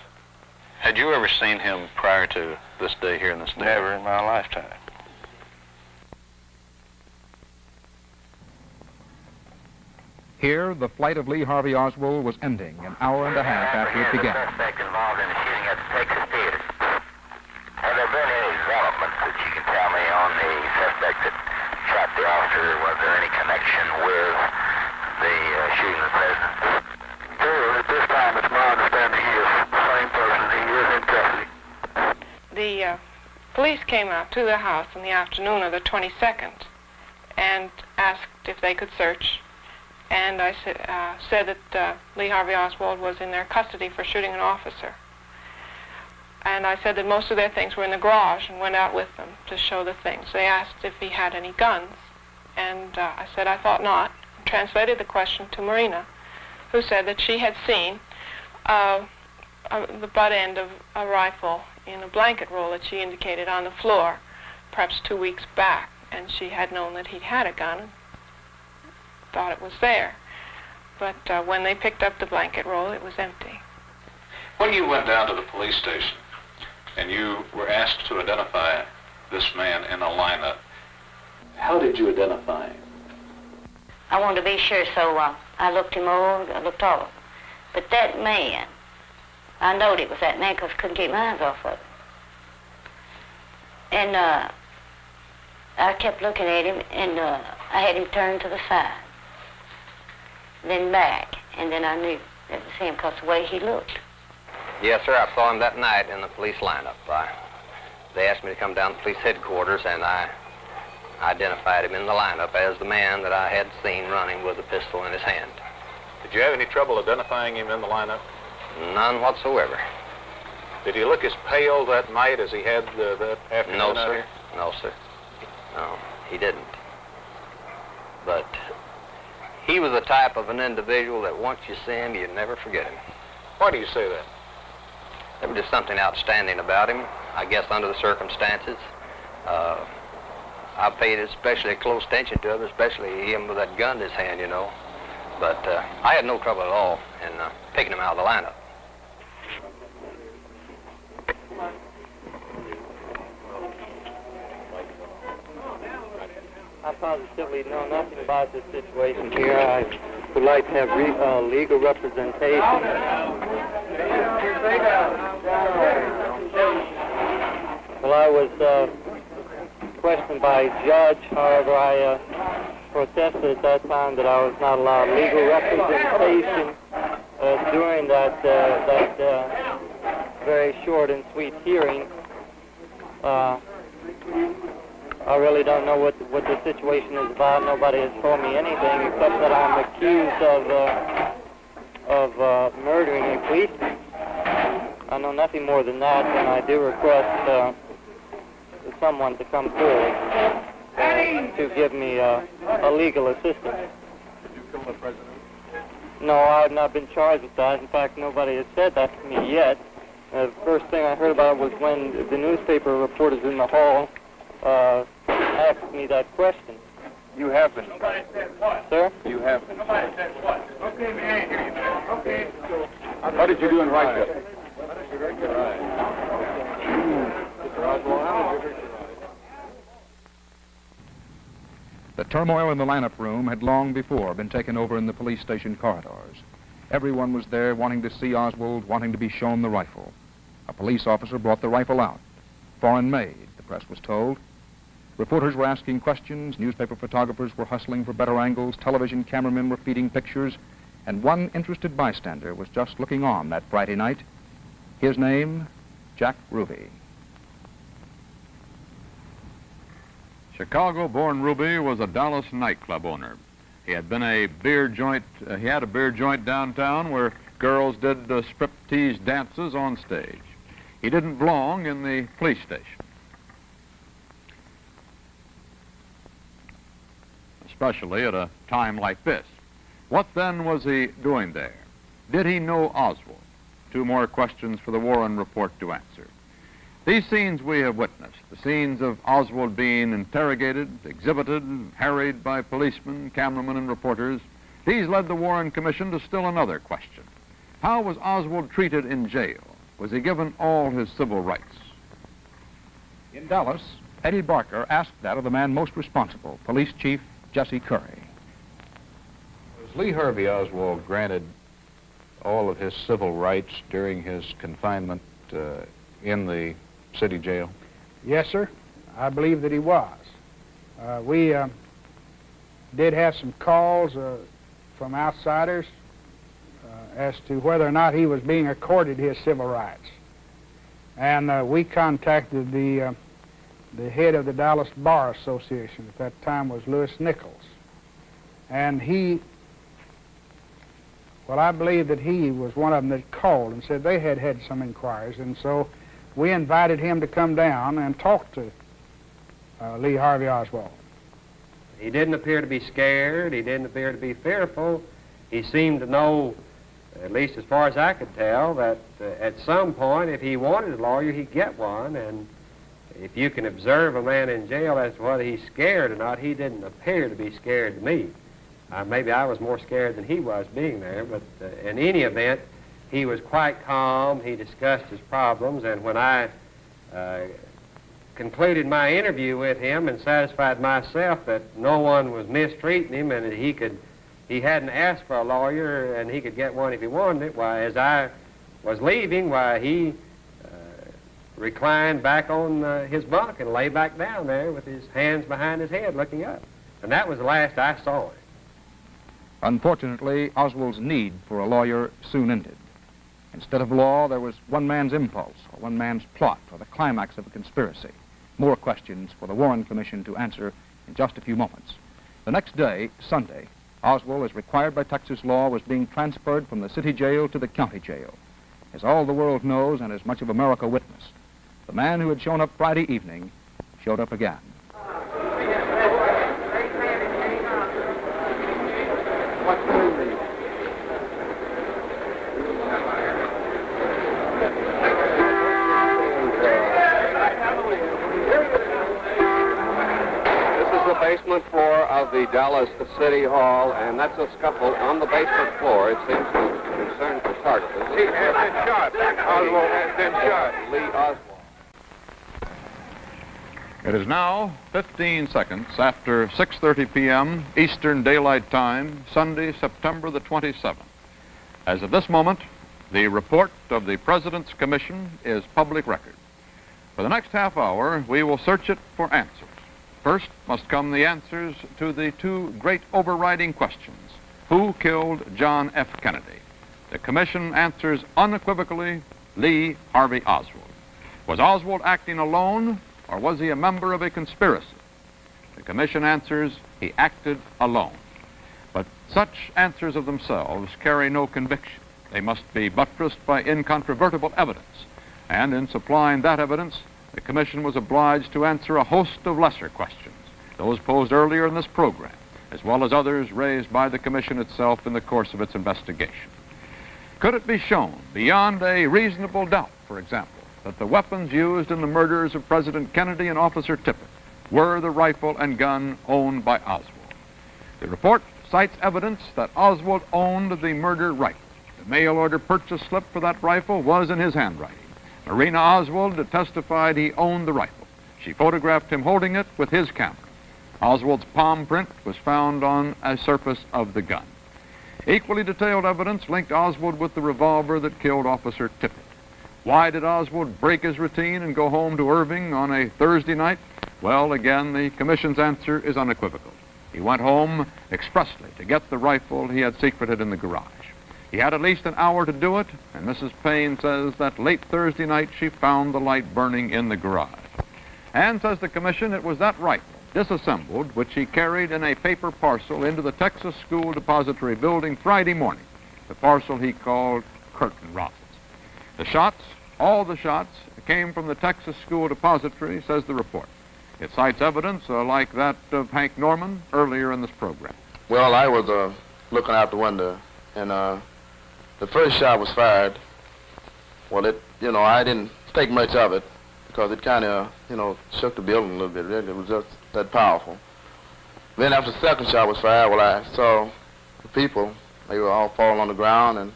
Had you ever seen him prior to this day here in the state? Never in my lifetime. Here, the flight of Lee Harvey Oswald was ending an hour and a half after it began. Suspect involved in the shooting at the Texas Theater. Have there been any developments that you can tell me on the suspect that shot the officer? Was there any connection with the shooting of the president? At this time, it's my understanding he is the same person. He is in custody. The police came out to the house in the afternoon of the 22nd and asked if they could search. And I said that Lee Harvey Oswald was in their custody for shooting an officer. And I said that most of their things were in the garage and went out with them to show the things. They asked if he had any guns. And I said I thought not. Translated the question to Marina, who said that she had seen the butt end of a rifle in a blanket roll that she indicated on the floor, perhaps 2 weeks back. And she had known that he'd had a gun and thought it was there. But when they picked up the blanket roll, it was empty. When you went down to the police station and you were asked to identify this man in a lineup, how did you identify him? I wanted to be sure, so I looked him over, I looked all over. But that man, I knowed it was that man because I couldn't keep my eyes off of him. And I kept looking at him, and I had him turned to the side, then back, and then I knew it was him because the way he looked. Yes, sir, I saw him that night in the police lineup. They asked me to come down to police headquarters, and I identified him in the lineup as the man that I had seen running with a pistol in his hand. Did you have any trouble identifying him in the lineup? None whatsoever. Did he look as pale that night as he had that afternoon? No, out sir. here? No, sir. No, he didn't. But he was the type of an individual that once you see him, you'd never forget him. Why do you say that? There was just something outstanding about him, I guess, under the circumstances. I paid especially close attention to him, especially him with that gun in his hand, you know. But I had no trouble at all in picking him out of the lineup. I positively know nothing about this situation here. I would like to have legal representation. Well, I was questioned by a judge. However, I protested at that time that I was not allowed legal representation during that very short and sweet hearing. I really don't know what the situation is about. Nobody has told me anything except that I'm accused of murdering a policeman. I know nothing more than that, and I do request someone to come forward to give me a legal assistance. Did you kill the president? No, I have not been charged with that. In fact, nobody has said that to me yet. The first thing I heard about was when the newspaper reporters in the hall asked me that question. You have been. Somebody said what? Sir? You have been. Somebody said what? Okay, man, I ain't hear you, man. Okay. What did you do in Rochester? The turmoil in the lineup room had long before been taken over in the police station corridors. Everyone was there wanting to see Oswald, wanting to be shown the rifle. A police officer brought the rifle out. Foreign made, the press was told. Reporters were asking questions, newspaper photographers were hustling for better angles, television cameramen were feeding pictures, and one interested bystander was just looking on that Friday night. His name, Jack Ruby. Chicago-born Ruby was a Dallas nightclub owner. He had a beer joint downtown where girls did striptease dances on stage. He didn't belong in the police station, especially at a time like this. What then was he doing there? Did he know Oswald? Two more questions for the Warren Report to answer. These scenes we have witnessed, the scenes of Oswald being interrogated, exhibited, harried by policemen, cameramen, and reporters, these led the Warren Commission to still another question. How was Oswald treated in jail? Was he given all his civil rights? In Dallas, Eddie Barker asked that of the man most responsible, Police Chief Jesse Curry. Was Lee Harvey Oswald granted all of his civil rights during his confinement in the city jail? Yes, sir. I believe that he was. We did have some calls from outsiders as to whether or not he was being accorded his civil rights. And we contacted the head of the Dallas Bar Association at that time was Lewis Nichols. And I believe that he was one of them that called and said they had had some inquiries, and so we invited him to come down and talk to Lee Harvey Oswald. He didn't appear to be scared. He didn't appear to be fearful. He seemed to know, at least as far as I could tell, that at some point, if he wanted a lawyer, he'd get one. And if you can observe a man in jail as to whether he's scared or not, he didn't appear to be scared to me. Maybe I was more scared than he was being there, but in any event, he was quite calm. He discussed his problems, and when I concluded my interview with him and satisfied myself that no one was mistreating him and that he hadn't asked for a lawyer and he could get one if he wanted it, why, as I was leaving, why, he reclined back on his bunk and lay back down there with his hands behind his head looking up. And that was the last I saw him. Unfortunately, Oswald's need for a lawyer soon ended. Instead of law, there was one man's impulse, or one man's plot, or the climax of a conspiracy. More questions for the Warren Commission to answer in just a few moments. The next day, Sunday, Oswald, as required by Texas law, was being transferred from the city jail to the county jail. As all the world knows and as much of America witnessed, the man who had shown up Friday evening showed up again. Basement floor of the Dallas City Hall, and that's a scuffle on the basement floor. It seems to concern photographers. He has been shot. Oswald has been shot. Lee Oswald. It is now 15 seconds after 6:30 p.m. Eastern Daylight Time, Sunday, September the 27th. As of this moment, the report of the President's Commission is public record. For the next half hour, we will search it for answers. First must come the answers to the two great overriding questions. Who killed John F. Kennedy? The Commission answers unequivocally, Lee Harvey Oswald. Was Oswald acting alone, or was he a member of a conspiracy? The Commission answers he acted alone. But such answers of themselves carry no conviction. They must be buttressed by incontrovertible evidence. And in supplying that evidence, the Commission was obliged to answer a host of lesser questions, those posed earlier in this program, as well as others raised by the Commission itself in the course of its investigation. Could it be shown, beyond a reasonable doubt, for example, that the weapons used in the murders of President Kennedy and Officer Tippit were the rifle and gun owned by Oswald? The report cites evidence that Oswald owned the murder rifle. The mail order purchase slip for that rifle was in his handwriting. Marina Oswald testified he owned the rifle. She photographed him holding it with his camera. Oswald's palm print was found on a surface of the gun. Equally detailed evidence linked Oswald with the revolver that killed Officer Tippit. Why did Oswald break his routine and go home to Irving on a Thursday night? Well, again, the Commission's answer is unequivocal. He went home expressly to get the rifle he had secreted in the garage. He had at least an hour to do it, and Mrs. Payne says that late Thursday night she found the light burning in the garage. And, says the Commission, it was that rifle, disassembled, which he carried in a paper parcel into the Texas School Depository building Friday morning, the parcel he called curtain rods. The shots, all the shots, came from the Texas School Depository, says the report. It cites evidence like that of Hank Norman earlier in this program. Well, I was looking out the window, and the first shot was fired. Well, I didn't think much of it because it kind of, shook the building a little bit. Really. It was just that powerful. Then after the second shot was fired, well, I saw the people. They were all falling on the ground, and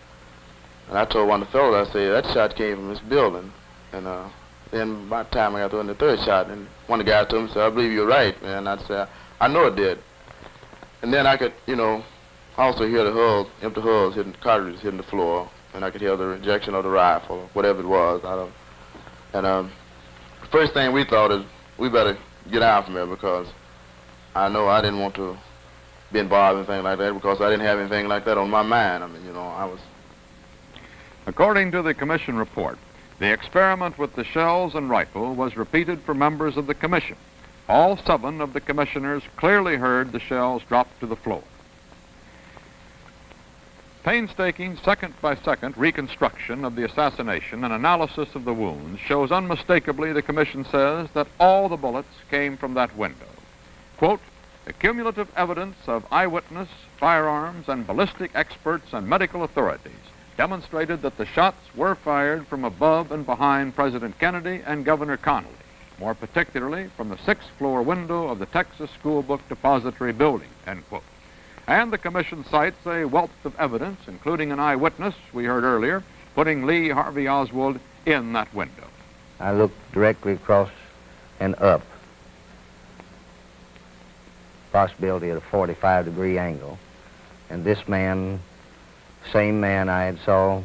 I told one of the fellows, I said, that shot came from this building. And then by the time I got through in the third shot, and one of the guys told me, said, I believe you're right, man. I said, I know it did. And then I could, also hear the hulls, empty hulls hitting the cartridges hitting the floor, and I could hear the ejection of the rifle, whatever it was. The first thing we thought is we better get out from here because I know I didn't want to be involved in anything like that because I didn't have anything like that on my mind. I was. According to the Commission report, the experiment with the shells and rifle was repeated for members of the Commission. All 7 of the commissioners clearly heard the shells drop to the floor. Painstaking second-by-second reconstruction of the assassination and analysis of the wounds shows unmistakably, the Commission says, that all the bullets came from that window. Quote, the cumulative evidence of eyewitness, firearms, and ballistic experts and medical authorities demonstrated that the shots were fired from above and behind President Kennedy and Governor Connally, more particularly from the 6th floor window of the Texas School Book Depository building, end quote. And the Commission cites a wealth of evidence, including an eyewitness we heard earlier, putting Lee Harvey Oswald in that window. I looked directly across and up, possibility at a 45-degree angle, and this man, same man I had saw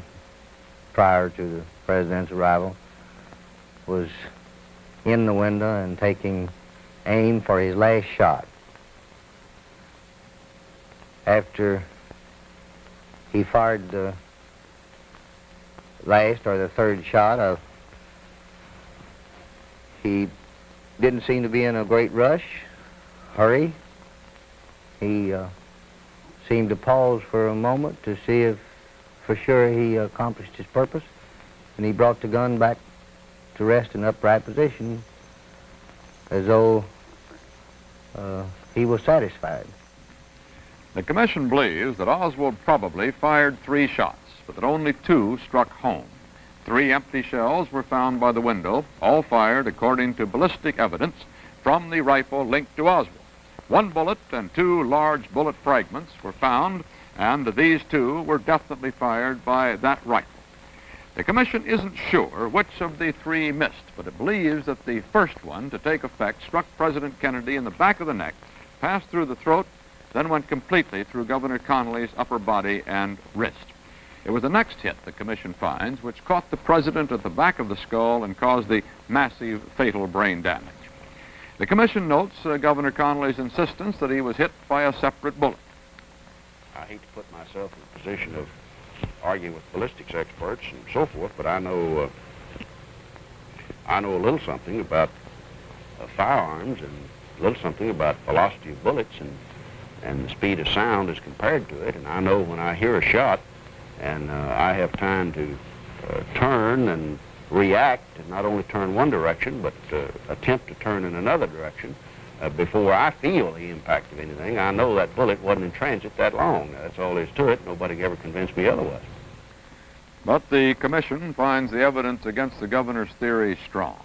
prior to the president's arrival, was in the window and taking aim for his last shot. After he fired the last or the third shot, he didn't seem to be in a great rush, hurry. He seemed to pause for a moment to see if for sure he accomplished his purpose, and he brought the gun back to rest in upright position as though he was satisfied. The Commission believes that Oswald probably fired 3 shots, but that only 2 struck home. 3 empty shells were found by the window, all fired according to ballistic evidence from the rifle linked to Oswald. 1 bullet and 2 large bullet fragments were found, and these 2 were definitely fired by that rifle. The Commission isn't sure which of the 3 missed, but it believes that the first one to take effect struck President Kennedy in the back of the neck, passed through the throat, then went completely through Governor Connally's upper body and wrist. It was the next hit, the Commission finds, which caught the president at the back of the skull and caused the massive, fatal brain damage. The Commission notes Governor Connally's insistence that he was hit by a separate bullet. I hate to put myself in a position of arguing with ballistics experts and so forth, but I know a little something about firearms and a little something about velocity of bullets and the speed of sound as compared to it. And I know when I hear a shot And I have time to turn and react, and not only turn one direction, but attempt to turn in another direction before I feel the impact of anything. I know that bullet wasn't in transit that long. That's all there is to it. Nobody ever convinced me otherwise. But the commission finds the evidence against the governor's theory strong.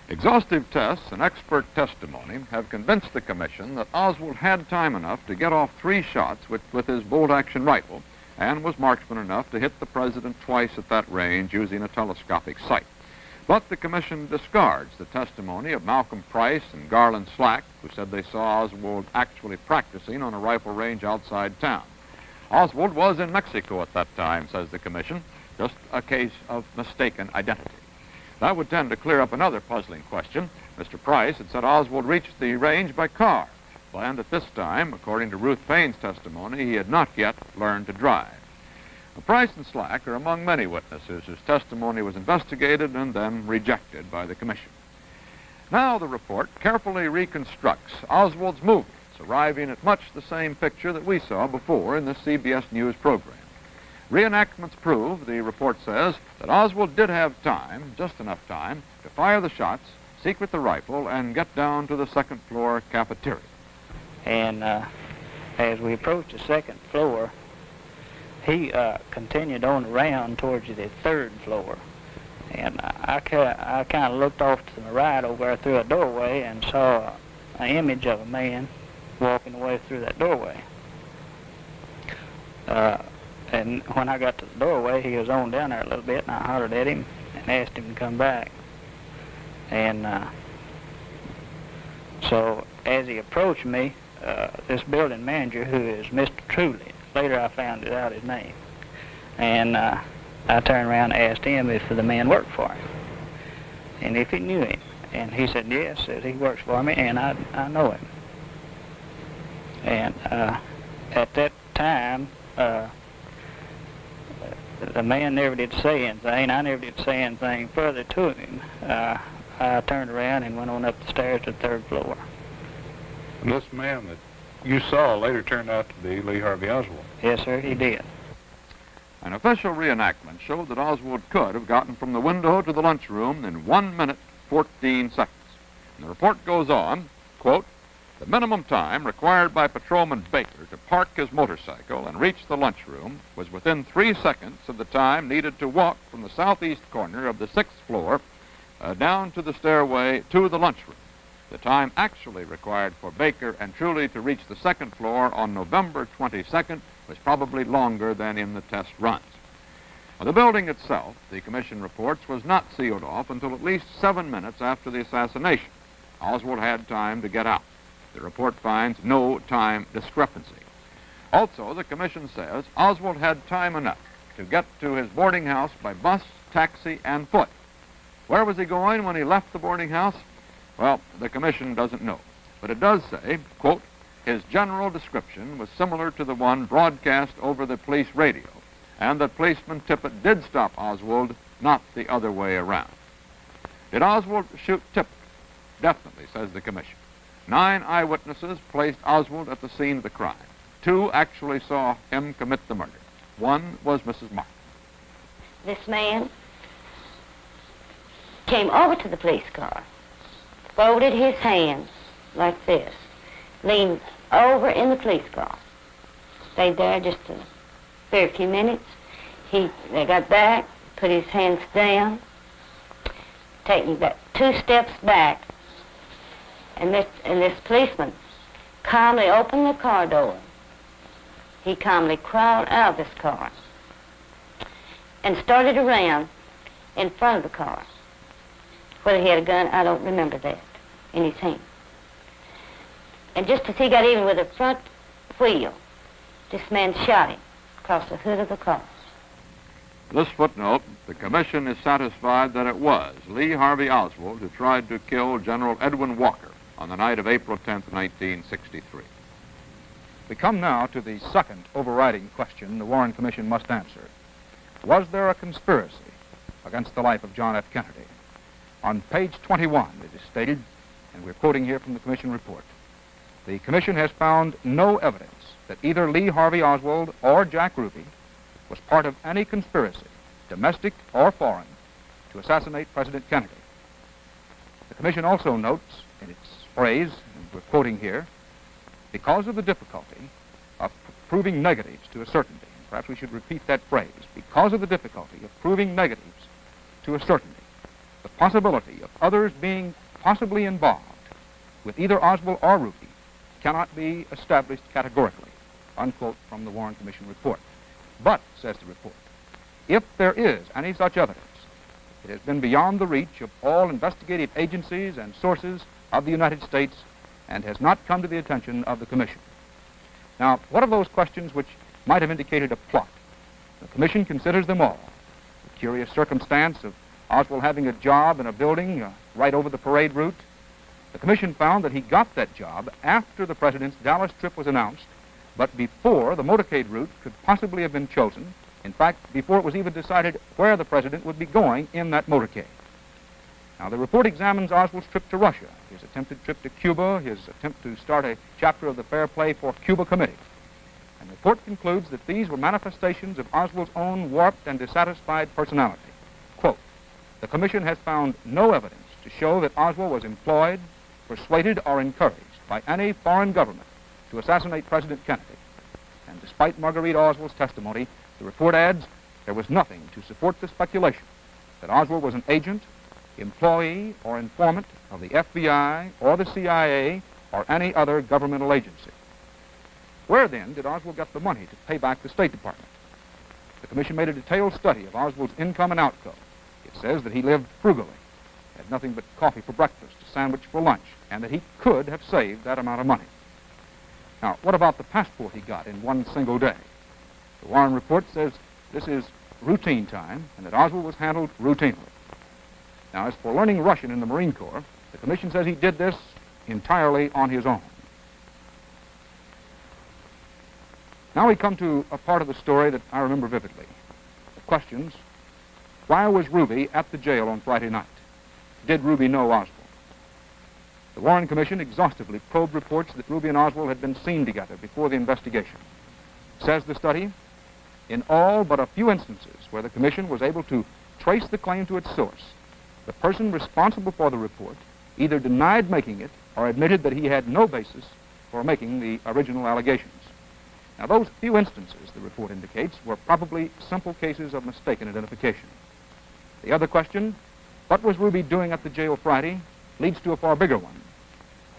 Exhaustive tests and expert testimony have convinced the commission that Oswald had time enough to get off 3 shots with his bolt-action rifle and was marksman enough to hit the president twice at that range using a telescopic sight. But the commission discards the testimony of Malcolm Price and Garland Slack, who said they saw Oswald actually practicing on a rifle range outside town. Oswald was in Mexico at that time, says the commission, just a case of mistaken identity. That would tend to clear up another puzzling question. Mr. Price had said Oswald reached the range by car, and at this time, according to Ruth Payne's testimony, he had not yet learned to drive. Price and Slack are among many witnesses whose testimony was investigated and then rejected by the commission. Now the report carefully reconstructs Oswald's movements, arriving at much the same picture that we saw before in the CBS News program. Reenactments prove, the report says, that Oswald did have time, just enough time, to fire the shots, secret the rifle, and get down to the second-floor cafeteria. And as we approached the second floor, he continued on around towards the third floor. And I kind of looked off to the right over there through a doorway and saw an image of a man walking away through that doorway. And when I got to the doorway, he was on down there a little bit, and I hollered at him and asked him to come back. And so as he approached me, this building manager, who is Mr. Truly, later I found out his name, and I turned around and asked him if the man worked for him and if he knew him. And he said, yes, said he works for me, and I know him. And at that time, the man never did say anything. I never did say anything further to him. I turned around and went on up the stairs to the third floor. And this man that you saw later turned out to be Lee Harvey Oswald. Yes, sir, he did. An official reenactment showed that Oswald could have gotten from the window to the lunchroom in 1 minute, 14 seconds. And the report goes on, quote, the minimum time required by Patrolman Baker to park his motorcycle and reach the lunchroom was within 3 seconds of the time needed to walk from the southeast corner of the 6th floor down to the stairway to the lunchroom. The time actually required for Baker and Truly to reach the 2nd floor on November 22nd was probably longer than in the test runs. Now, the building itself, the commission reports, was not sealed off until at least 7 minutes after the assassination. Oswald had time to get out. The report finds no time discrepancy. Also, the commission says Oswald had time enough to get to his boarding house by bus, taxi, and foot. Where was he going when he left the boarding house? Well, the commission doesn't know. But it does say, quote, his general description was similar to the one broadcast over the police radio, and that policeman Tippett did stop Oswald, not the other way around. Did Oswald shoot Tippett? Definitely, says the commission. 9 eyewitnesses placed Oswald at the scene of the crime. 2 actually saw him commit the murder. 1 was Mrs. Martin. This man came over to the police car, folded his hands like this, leaned over in the police car, stayed there just a very few minutes. They got back, put his hands down, taking about 2 steps back, and this policeman calmly opened the car door. He calmly crawled out of this car and started around in front of the car. Whether he had a gun, I don't remember that, in his hand. And just as he got even with the front wheel, this man shot him across the hood of the car. This footnote, the commission is satisfied that it was Lee Harvey Oswald who tried to kill General Edwin Walker on the night of April 10th, 1963. We come now to the second overriding question the Warren Commission must answer. Was there a conspiracy against the life of John F. Kennedy? On page 21, it is stated, and we're quoting here from the commission report, the commission has found no evidence that either Lee Harvey Oswald or Jack Ruby was part of any conspiracy, domestic or foreign, to assassinate President Kennedy. The Commission also notes in its phrase, and we're quoting here, because of the difficulty of proving negatives to a certainty. Perhaps we should repeat that phrase. Because of the difficulty of proving negatives to a certainty, the possibility of others being possibly involved with either Oswald or Ruby cannot be established categorically, unquote from the Warren Commission report. But, says the report, if there is any such evidence, it has been beyond the reach of all investigative agencies and sources of the United States and has not come to the attention of the Commission. Now, what of those questions which might have indicated a plot? The Commission considers them all. The curious circumstance of Oswald having a job in a building right over the parade route. The Commission found that he got that job after the President's Dallas trip was announced, but before the motorcade route could possibly have been chosen. In fact, before it was even decided where the President would be going in that motorcade. Now, the report examines Oswald's trip to Russia, his attempted trip to Cuba, his attempt to start a chapter of the Fair Play for Cuba Committee. And the report concludes that these were manifestations of Oswald's own warped and dissatisfied personality. Quote, the Commission has found no evidence to show that Oswald was employed, persuaded, or encouraged by any foreign government to assassinate President Kennedy. And despite Marguerite Oswald's testimony, the report adds, there was nothing to support the speculation that Oswald was an agent, employee, or informant of the FBI or the CIA or any other governmental agency. Where, then, did Oswald get the money to pay back the State Department? The Commission made a detailed study of Oswald's income and outgo. It says that he lived frugally, had nothing but coffee for breakfast, a sandwich for lunch, and that he could have saved that amount of money. Now, what about the passport he got in one single day? The Warren report says this is routine time and that Oswald was handled routinely. Now, as for learning Russian in the Marine Corps, the Commission says he did this entirely on his own. Now we come to a part of the story that I remember vividly. The questions, why was Ruby at the jail on Friday night? Did Ruby know Oswald? The Warren Commission exhaustively probed reports that Ruby and Oswald had been seen together before the investigation. Says the study, in all but a few instances where the Commission was able to trace the claim to its source, the person responsible for the report either denied making it or admitted that he had no basis for making the original allegations. Now, those few instances, the report indicates, were probably simple cases of mistaken identification. The other question, what was Ruby doing at the jail Friday, leads to a far bigger one.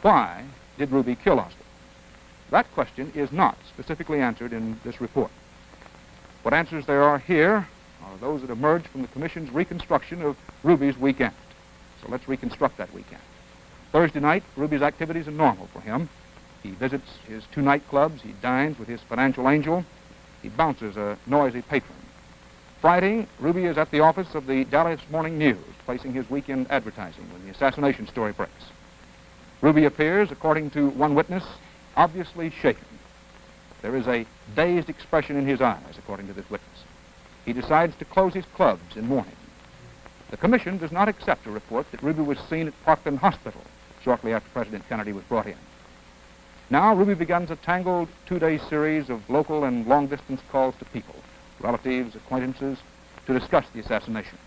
Why did Ruby kill Oswald? That question is not specifically answered in this report. What answers there are here are those that emerge from the Commission's reconstruction of Ruby's weekend. So let's reconstruct that weekend. Thursday night, Ruby's activities are normal for him. He visits his 2 nightclubs, he dines with his financial angel, he bounces a noisy patron. Friday, Ruby is at the office of the Dallas Morning News, placing his weekend advertising when the assassination story breaks. Ruby appears, according to one witness, obviously shaken. There is a dazed expression in his eyes, according to this witness. He decides to close his clubs in mourning. The Commission does not accept a report that Ruby was seen at Parkland Hospital shortly after President Kennedy was brought in. Now, Ruby begins a tangled 2-day series of local and long-distance calls to people, relatives, acquaintances, to discuss the assassination.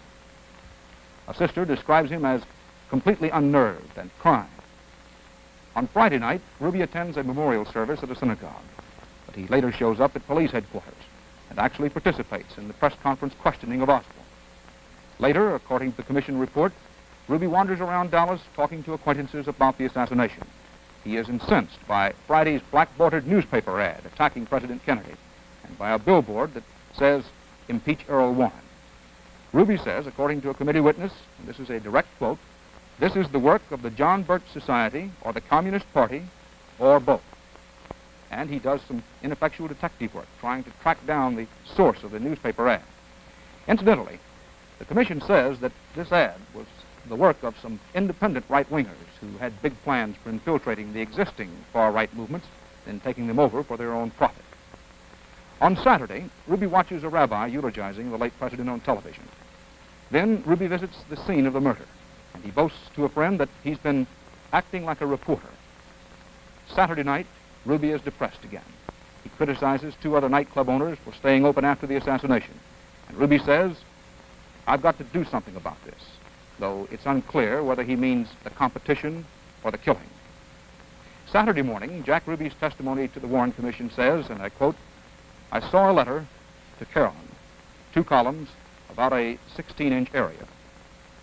A sister describes him as completely unnerved and crying. On Friday night, Ruby attends a memorial service at a synagogue, but he later shows up at police headquarters and actually participates in the press conference questioning of Oswald. Later, according to the Commission report, Ruby wanders around Dallas talking to acquaintances about the assassination. He is incensed by Friday's black-bordered newspaper ad attacking President Kennedy and by a billboard that says, "Impeach Earl Warren." Ruby says, according to a committee witness, and this is a direct quote, "This is the work of the John Birch Society or the Communist Party or both." And he does some ineffectual detective work trying to track down the source of the newspaper ad. Incidentally, the Commission says that this ad was the work of some independent right-wingers who had big plans for infiltrating the existing far-right movements and taking them over for their own profit. On Saturday, Ruby watches a rabbi eulogizing the late president on television. Then Ruby visits the scene of the murder, and he boasts to a friend that he's been acting like a reporter. Saturday night, Ruby is depressed again. He criticizes 2 other nightclub owners for staying open after the assassination. And Ruby says, I've got to do something about this, though it's unclear whether he means the competition or the killing. Saturday morning, Jack Ruby's testimony to the Warren Commission says, and I quote, I saw a letter to Carolyn, 2 columns, about a 16-inch area.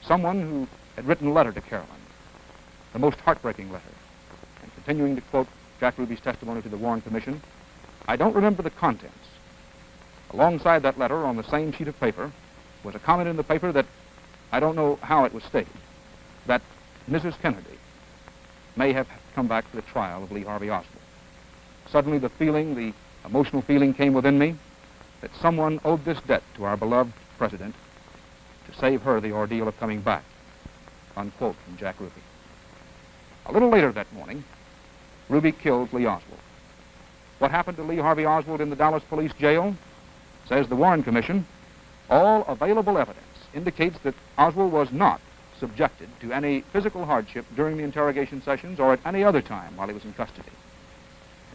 Someone who had written a letter to Carolyn, the most heartbreaking letter. And continuing to quote Jack Ruby's testimony to the Warren Commission, I don't remember the contents. Alongside that letter, on the same sheet of paper, was a comment in the paper that, I don't know how it was stated, that Mrs. Kennedy may have come back for the trial of Lee Harvey Oswald. Suddenly the emotional feeling came within me that someone owed this debt to our beloved president to save her the ordeal of coming back. Unquote from Jack Ruby. A little later that morning, Ruby killed Lee Oswald. What happened to Lee Harvey Oswald in the Dallas police jail? Says the Warren Commission, all available evidence indicates that Oswald was not subjected to any physical hardship during the interrogation sessions or at any other time while he was in custody.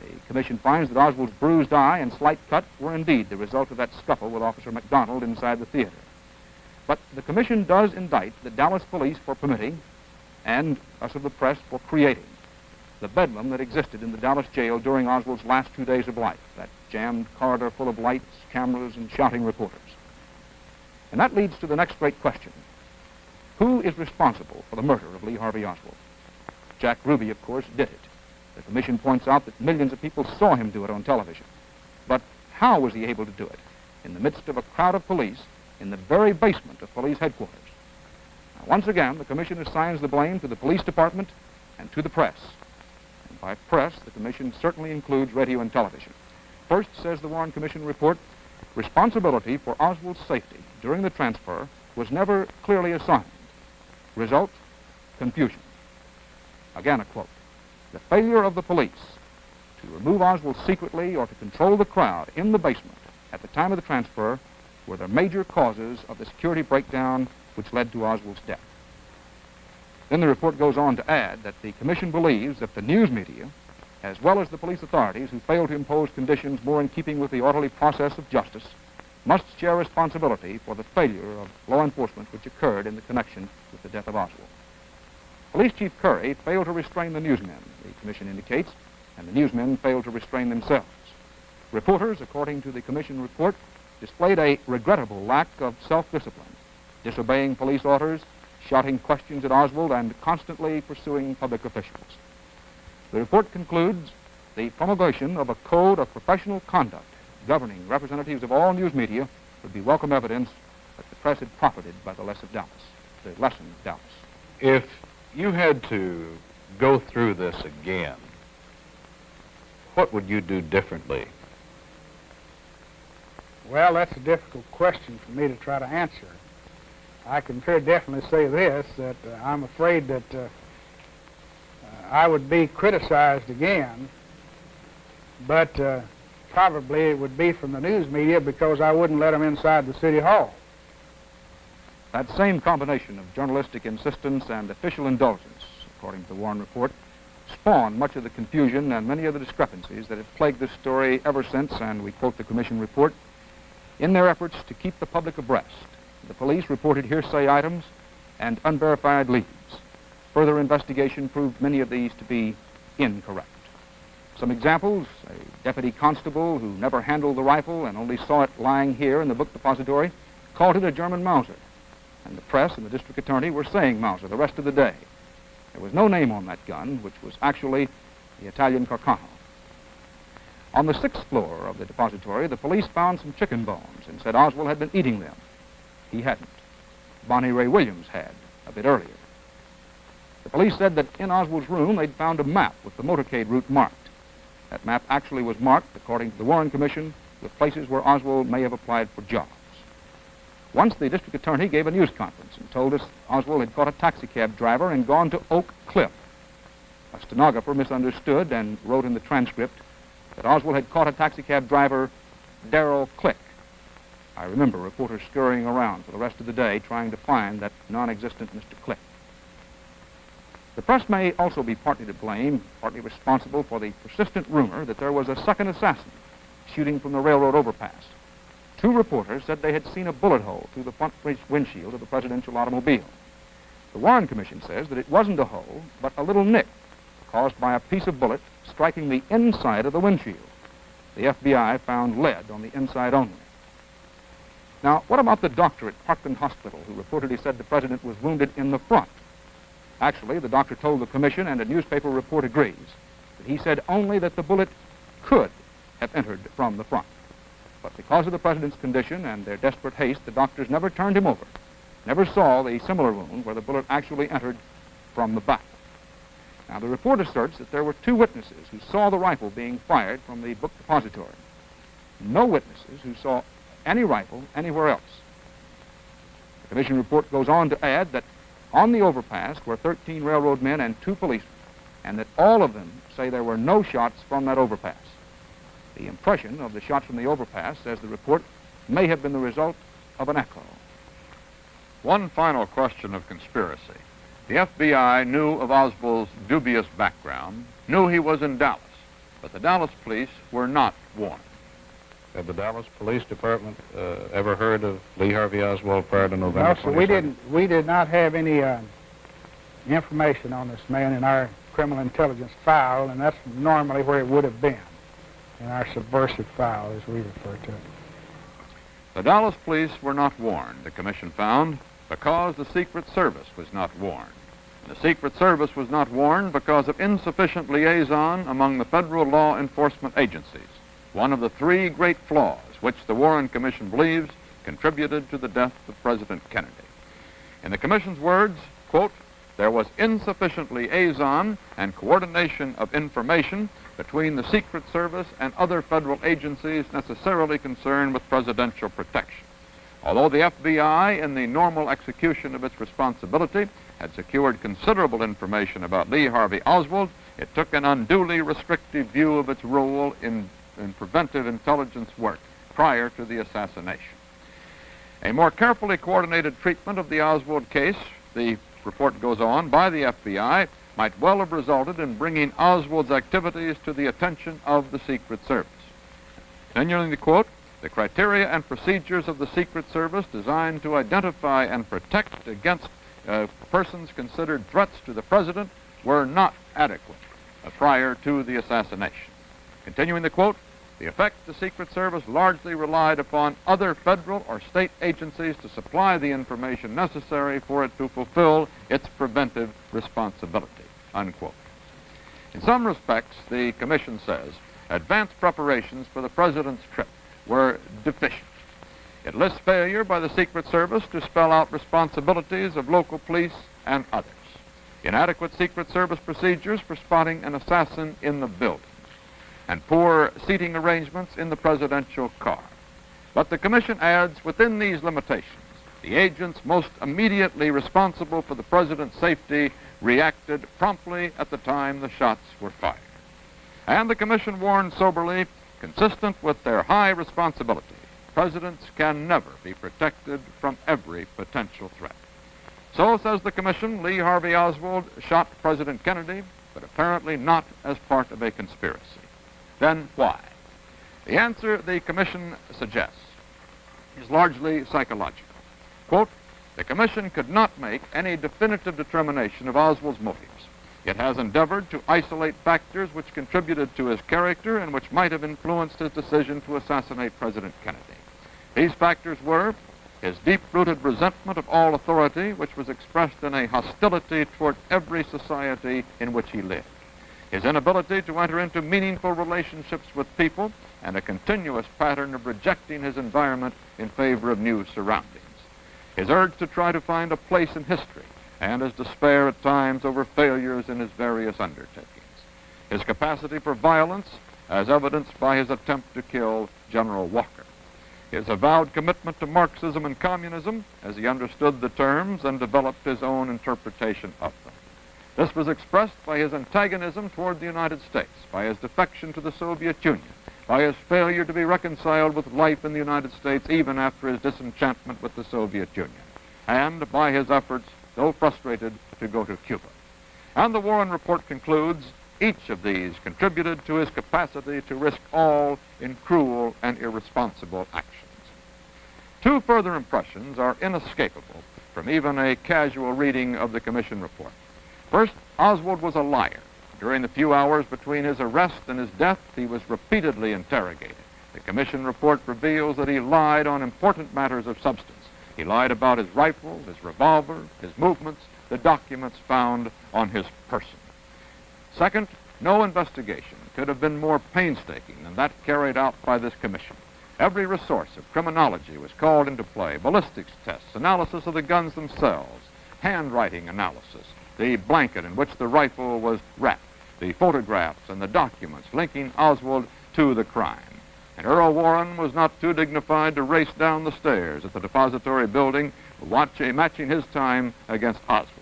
The commission finds that Oswald's bruised eye and slight cut were indeed the result of that scuffle with Officer McDonald inside the theater. But the commission does indict the Dallas police for permitting, and us of the press for creating, the bedlam that existed in the Dallas jail during Oswald's last 2 days of life, that jammed corridor full of lights, cameras, and shouting reporters. And that leads to the next great question. Who is responsible for the murder of Lee Harvey Oswald? Jack Ruby, of course, did it. The commission points out that millions of people saw him do it on television. But how was he able to do it? In the midst of a crowd of police, in the very basement of police headquarters. Now, once again, the commission assigns the blame to the police department and to the press. And by press, the commission certainly includes radio and television. First, says the Warren Commission report, responsibility for Oswald's safety during the transfer was never clearly assigned. Result, confusion. Again, a quote. The failure of the police to remove Oswald secretly or to control the crowd in the basement at the time of the transfer were the major causes of the security breakdown which led to Oswald's death. Then the report goes on to add that the commission believes that the news media, as well as the police authorities who failed to impose conditions more in keeping with the orderly process of justice, must share responsibility for the failure of law enforcement which occurred in the connection with the death of Oswald. Police Chief Curry failed to restrain the newsmen, the commission indicates, and the newsmen failed to restrain themselves. Reporters, according to the commission report, displayed a regrettable lack of self-discipline, disobeying police orders, shouting questions at Oswald, and constantly pursuing public officials. The report concludes the promulgation of a code of professional conduct governing representatives of all news media would be welcome evidence that the press had profited by the lesson of Dallas. If you had to go through this again, what would you do differently? Well, that's a difficult question for me to try to answer. I can very definitely say this, that I'm afraid that I would be criticized again, but probably it would be from the news media because I wouldn't let them inside the city hall. That same combination of journalistic insistence and official indulgence, according to the Warren report, spawned much of the confusion and many of the discrepancies that have plagued this story ever since, and we quote the commission report, in their efforts to keep the public abreast. The police reported hearsay items and unverified leads. Further investigation proved many of these to be incorrect. Some examples, a deputy constable who never handled the rifle and only saw it lying here in the book depository, called it a German Mauser. And the press and the district attorney were saying Mauser the rest of the day. There was no name on that gun, which was actually the Italian Carcano. On the 6th floor of the depository, the police found some chicken bones and said Oswald had been eating them. He hadn't. Bonnie Ray Williams had, a bit earlier. The police said that in Oswald's room they'd found a map with the motorcade route marked. That map actually was marked, according to the Warren Commission, with places where Oswald may have applied for jobs. Once the district attorney gave a news conference and told us Oswald had caught a taxicab driver and gone to Oak Cliff. A stenographer misunderstood and wrote in the transcript that Oswald had caught a taxicab driver, Darrell Click. I remember reporters scurrying around for the rest of the day trying to find that non-existent Mr. Click. The press may also be partly to blame, partly responsible for the persistent rumor that there was a second assassin shooting from the railroad overpass. 2 reporters said they had seen a bullet hole through the front windshield of the presidential automobile. The Warren Commission says that it wasn't a hole, but a little nick caused by a piece of bullet striking the inside of the windshield. The FBI found lead on the inside only. Now, what about the doctor at Parkland Hospital who reportedly said the president was wounded in the front? Actually, the doctor told the commission, and a newspaper report agrees, that he said only that the bullet could have entered from the front. But because of the president's condition and their desperate haste, the doctors never turned him over, never saw the similar wound where the bullet actually entered from the back. Now, the report asserts that there were 2 witnesses who saw the rifle being fired from the book depository. No witnesses who saw any rifle anywhere else. The commission report goes on to add that on the overpass were 13 railroad men and 2 policemen, and that all of them say there were no shots from that overpass. The impression of the shots from the overpass, says the report, may have been the result of an echo. One final question of conspiracy. The FBI knew of Oswald's dubious background, knew he was in Dallas, but the Dallas police were not warned. Had the Dallas Police Department ever heard of Lee Harvey Oswald prior to November 22nd? No, so we did not have any information on this man in our criminal intelligence file, and that's normally where it would have been, in our subversive file, as we refer to it. The Dallas police were not warned, the commission found, because the Secret Service was not warned. The Secret Service was not warned because of insufficient liaison among the federal law enforcement agencies, one of the 3 great flaws which the Warren Commission believes contributed to the death of President Kennedy. In the commission's words, quote, there was insufficient liaison and coordination of information between the Secret Service and other federal agencies necessarily concerned with presidential protection. Although the FBI, in the normal execution of its responsibility, had secured considerable information about Lee Harvey Oswald, it took an unduly restrictive view of its role in preventive intelligence work prior to the assassination. A more carefully coordinated treatment of the Oswald case, the report goes on, by the FBI might well have resulted in bringing Oswald's activities to the attention of the Secret Service. Continuing the quote, the criteria and procedures of the Secret Service designed to identify and protect against persons considered threats to the president were not adequate prior to the assassination. Continuing the quote, the effect the Secret Service largely relied upon other federal or state agencies to supply the information necessary for it to fulfill its preventive responsibility, unquote. In some respects, the commission says, advanced preparations for the president's trip were deficient. It lists failure by the Secret Service to spell out responsibilities of local police and others. Inadequate Secret Service procedures for spotting an assassin in the building, and poor seating arrangements in the presidential car. But the commission adds, within these limitations, the agents most immediately responsible for the president's safety reacted promptly at the time the shots were fired. And the commission warned soberly, consistent with their high responsibility, presidents can never be protected from every potential threat. So, says the commission, Lee Harvey Oswald shot President Kennedy, but apparently not as part of a conspiracy. Then why? The answer the commission suggests is largely psychological. Quote, the commission could not make any definitive determination of Oswald's motives. It has endeavored to isolate factors which contributed to his character and which might have influenced his decision to assassinate President Kennedy. These factors were his deep-rooted resentment of all authority, which was expressed in a hostility toward every society in which he lived, his inability to enter into meaningful relationships with people, and a continuous pattern of rejecting his environment in favor of new surroundings, his urge to try to find a place in history, and his despair at times over failures in his various undertakings, his capacity for violence, as evidenced by his attempt to kill General Walker, his avowed commitment to Marxism and communism, as he understood the terms and developed his own interpretation of them. This was expressed by his antagonism toward the United States, by his defection to the Soviet Union, by his failure to be reconciled with life in the United States even after his disenchantment with the Soviet Union, and by his efforts, though frustrated, to go to Cuba. And the Warren report concludes, Each of these contributed to his capacity to risk all in cruel and irresponsible actions. Two further impressions are inescapable from even a casual reading of the commission report. First, Oswald was a liar. During the few hours between his arrest and his death, he was repeatedly interrogated. The commission report reveals that he lied on important matters of substance. He lied about his rifle, his revolver, his movements, the documents found on his person. Second, no investigation could have been more painstaking than that carried out by this commission. Every resource of criminology was called into play: ballistics tests, analysis of the guns themselves, handwriting analysis, the blanket in which the rifle was wrapped, the photographs and the documents linking Oswald to the crime. And Earl Warren was not too dignified to race down the stairs at the depository building, matching his time against Oswald's.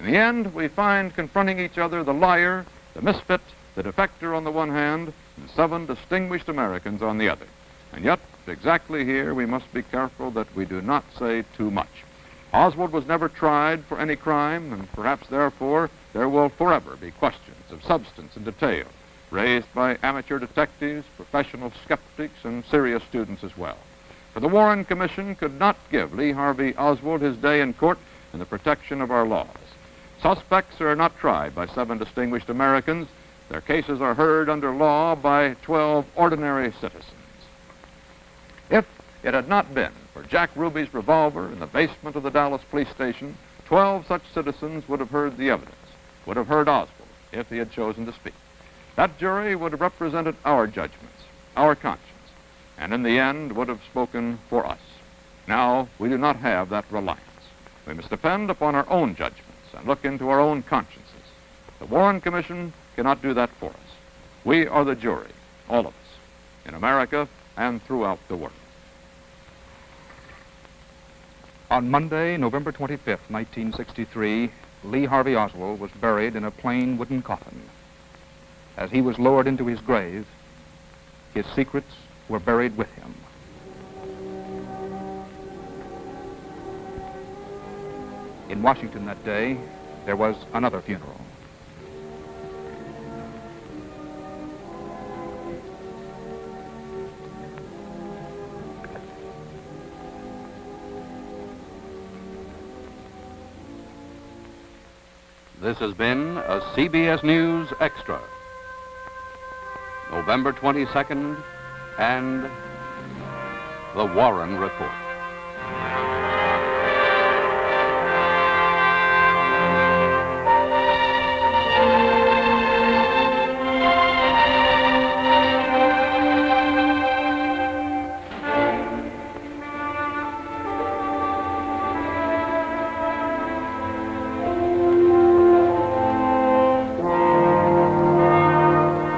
In the end, we find confronting each other the liar, the misfit, the defector on the one hand, and 7 distinguished Americans on the other. And yet, exactly here, we must be careful that we do not say too much. Oswald was never tried for any crime, and perhaps therefore there will forever be questions of substance and detail raised by amateur detectives, professional skeptics, and serious students as well. For the Warren Commission could not give Lee Harvey Oswald his day in court in the protection of our laws. Suspects are not tried by 7 distinguished Americans. Their cases are heard under law by 12 ordinary citizens. If it had not been for Jack Ruby's revolver in the basement of the Dallas police station, 12 such citizens would have heard the evidence, would have heard Oswald if he had chosen to speak. That jury would have represented our judgments, our conscience, and in the end would have spoken for us. Now, we do not have that reliance. We must depend upon our own judgments and look into our own consciences. The Warren Commission cannot do that for us. We are the jury, all of us, in America and throughout the world. On Monday, November 25th, 1963, Lee Harvey Oswald was buried in a plain wooden coffin. As he was lowered into his grave, his secrets were buried with him. In Washington that day, there was another funeral. This has been a CBS News Extra. November 22nd and the Warren Report.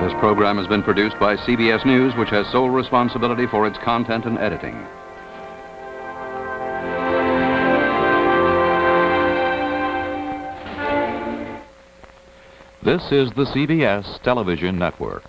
This program has been produced by CBS News, which has sole responsibility for its content and editing. This is the CBS Television Network.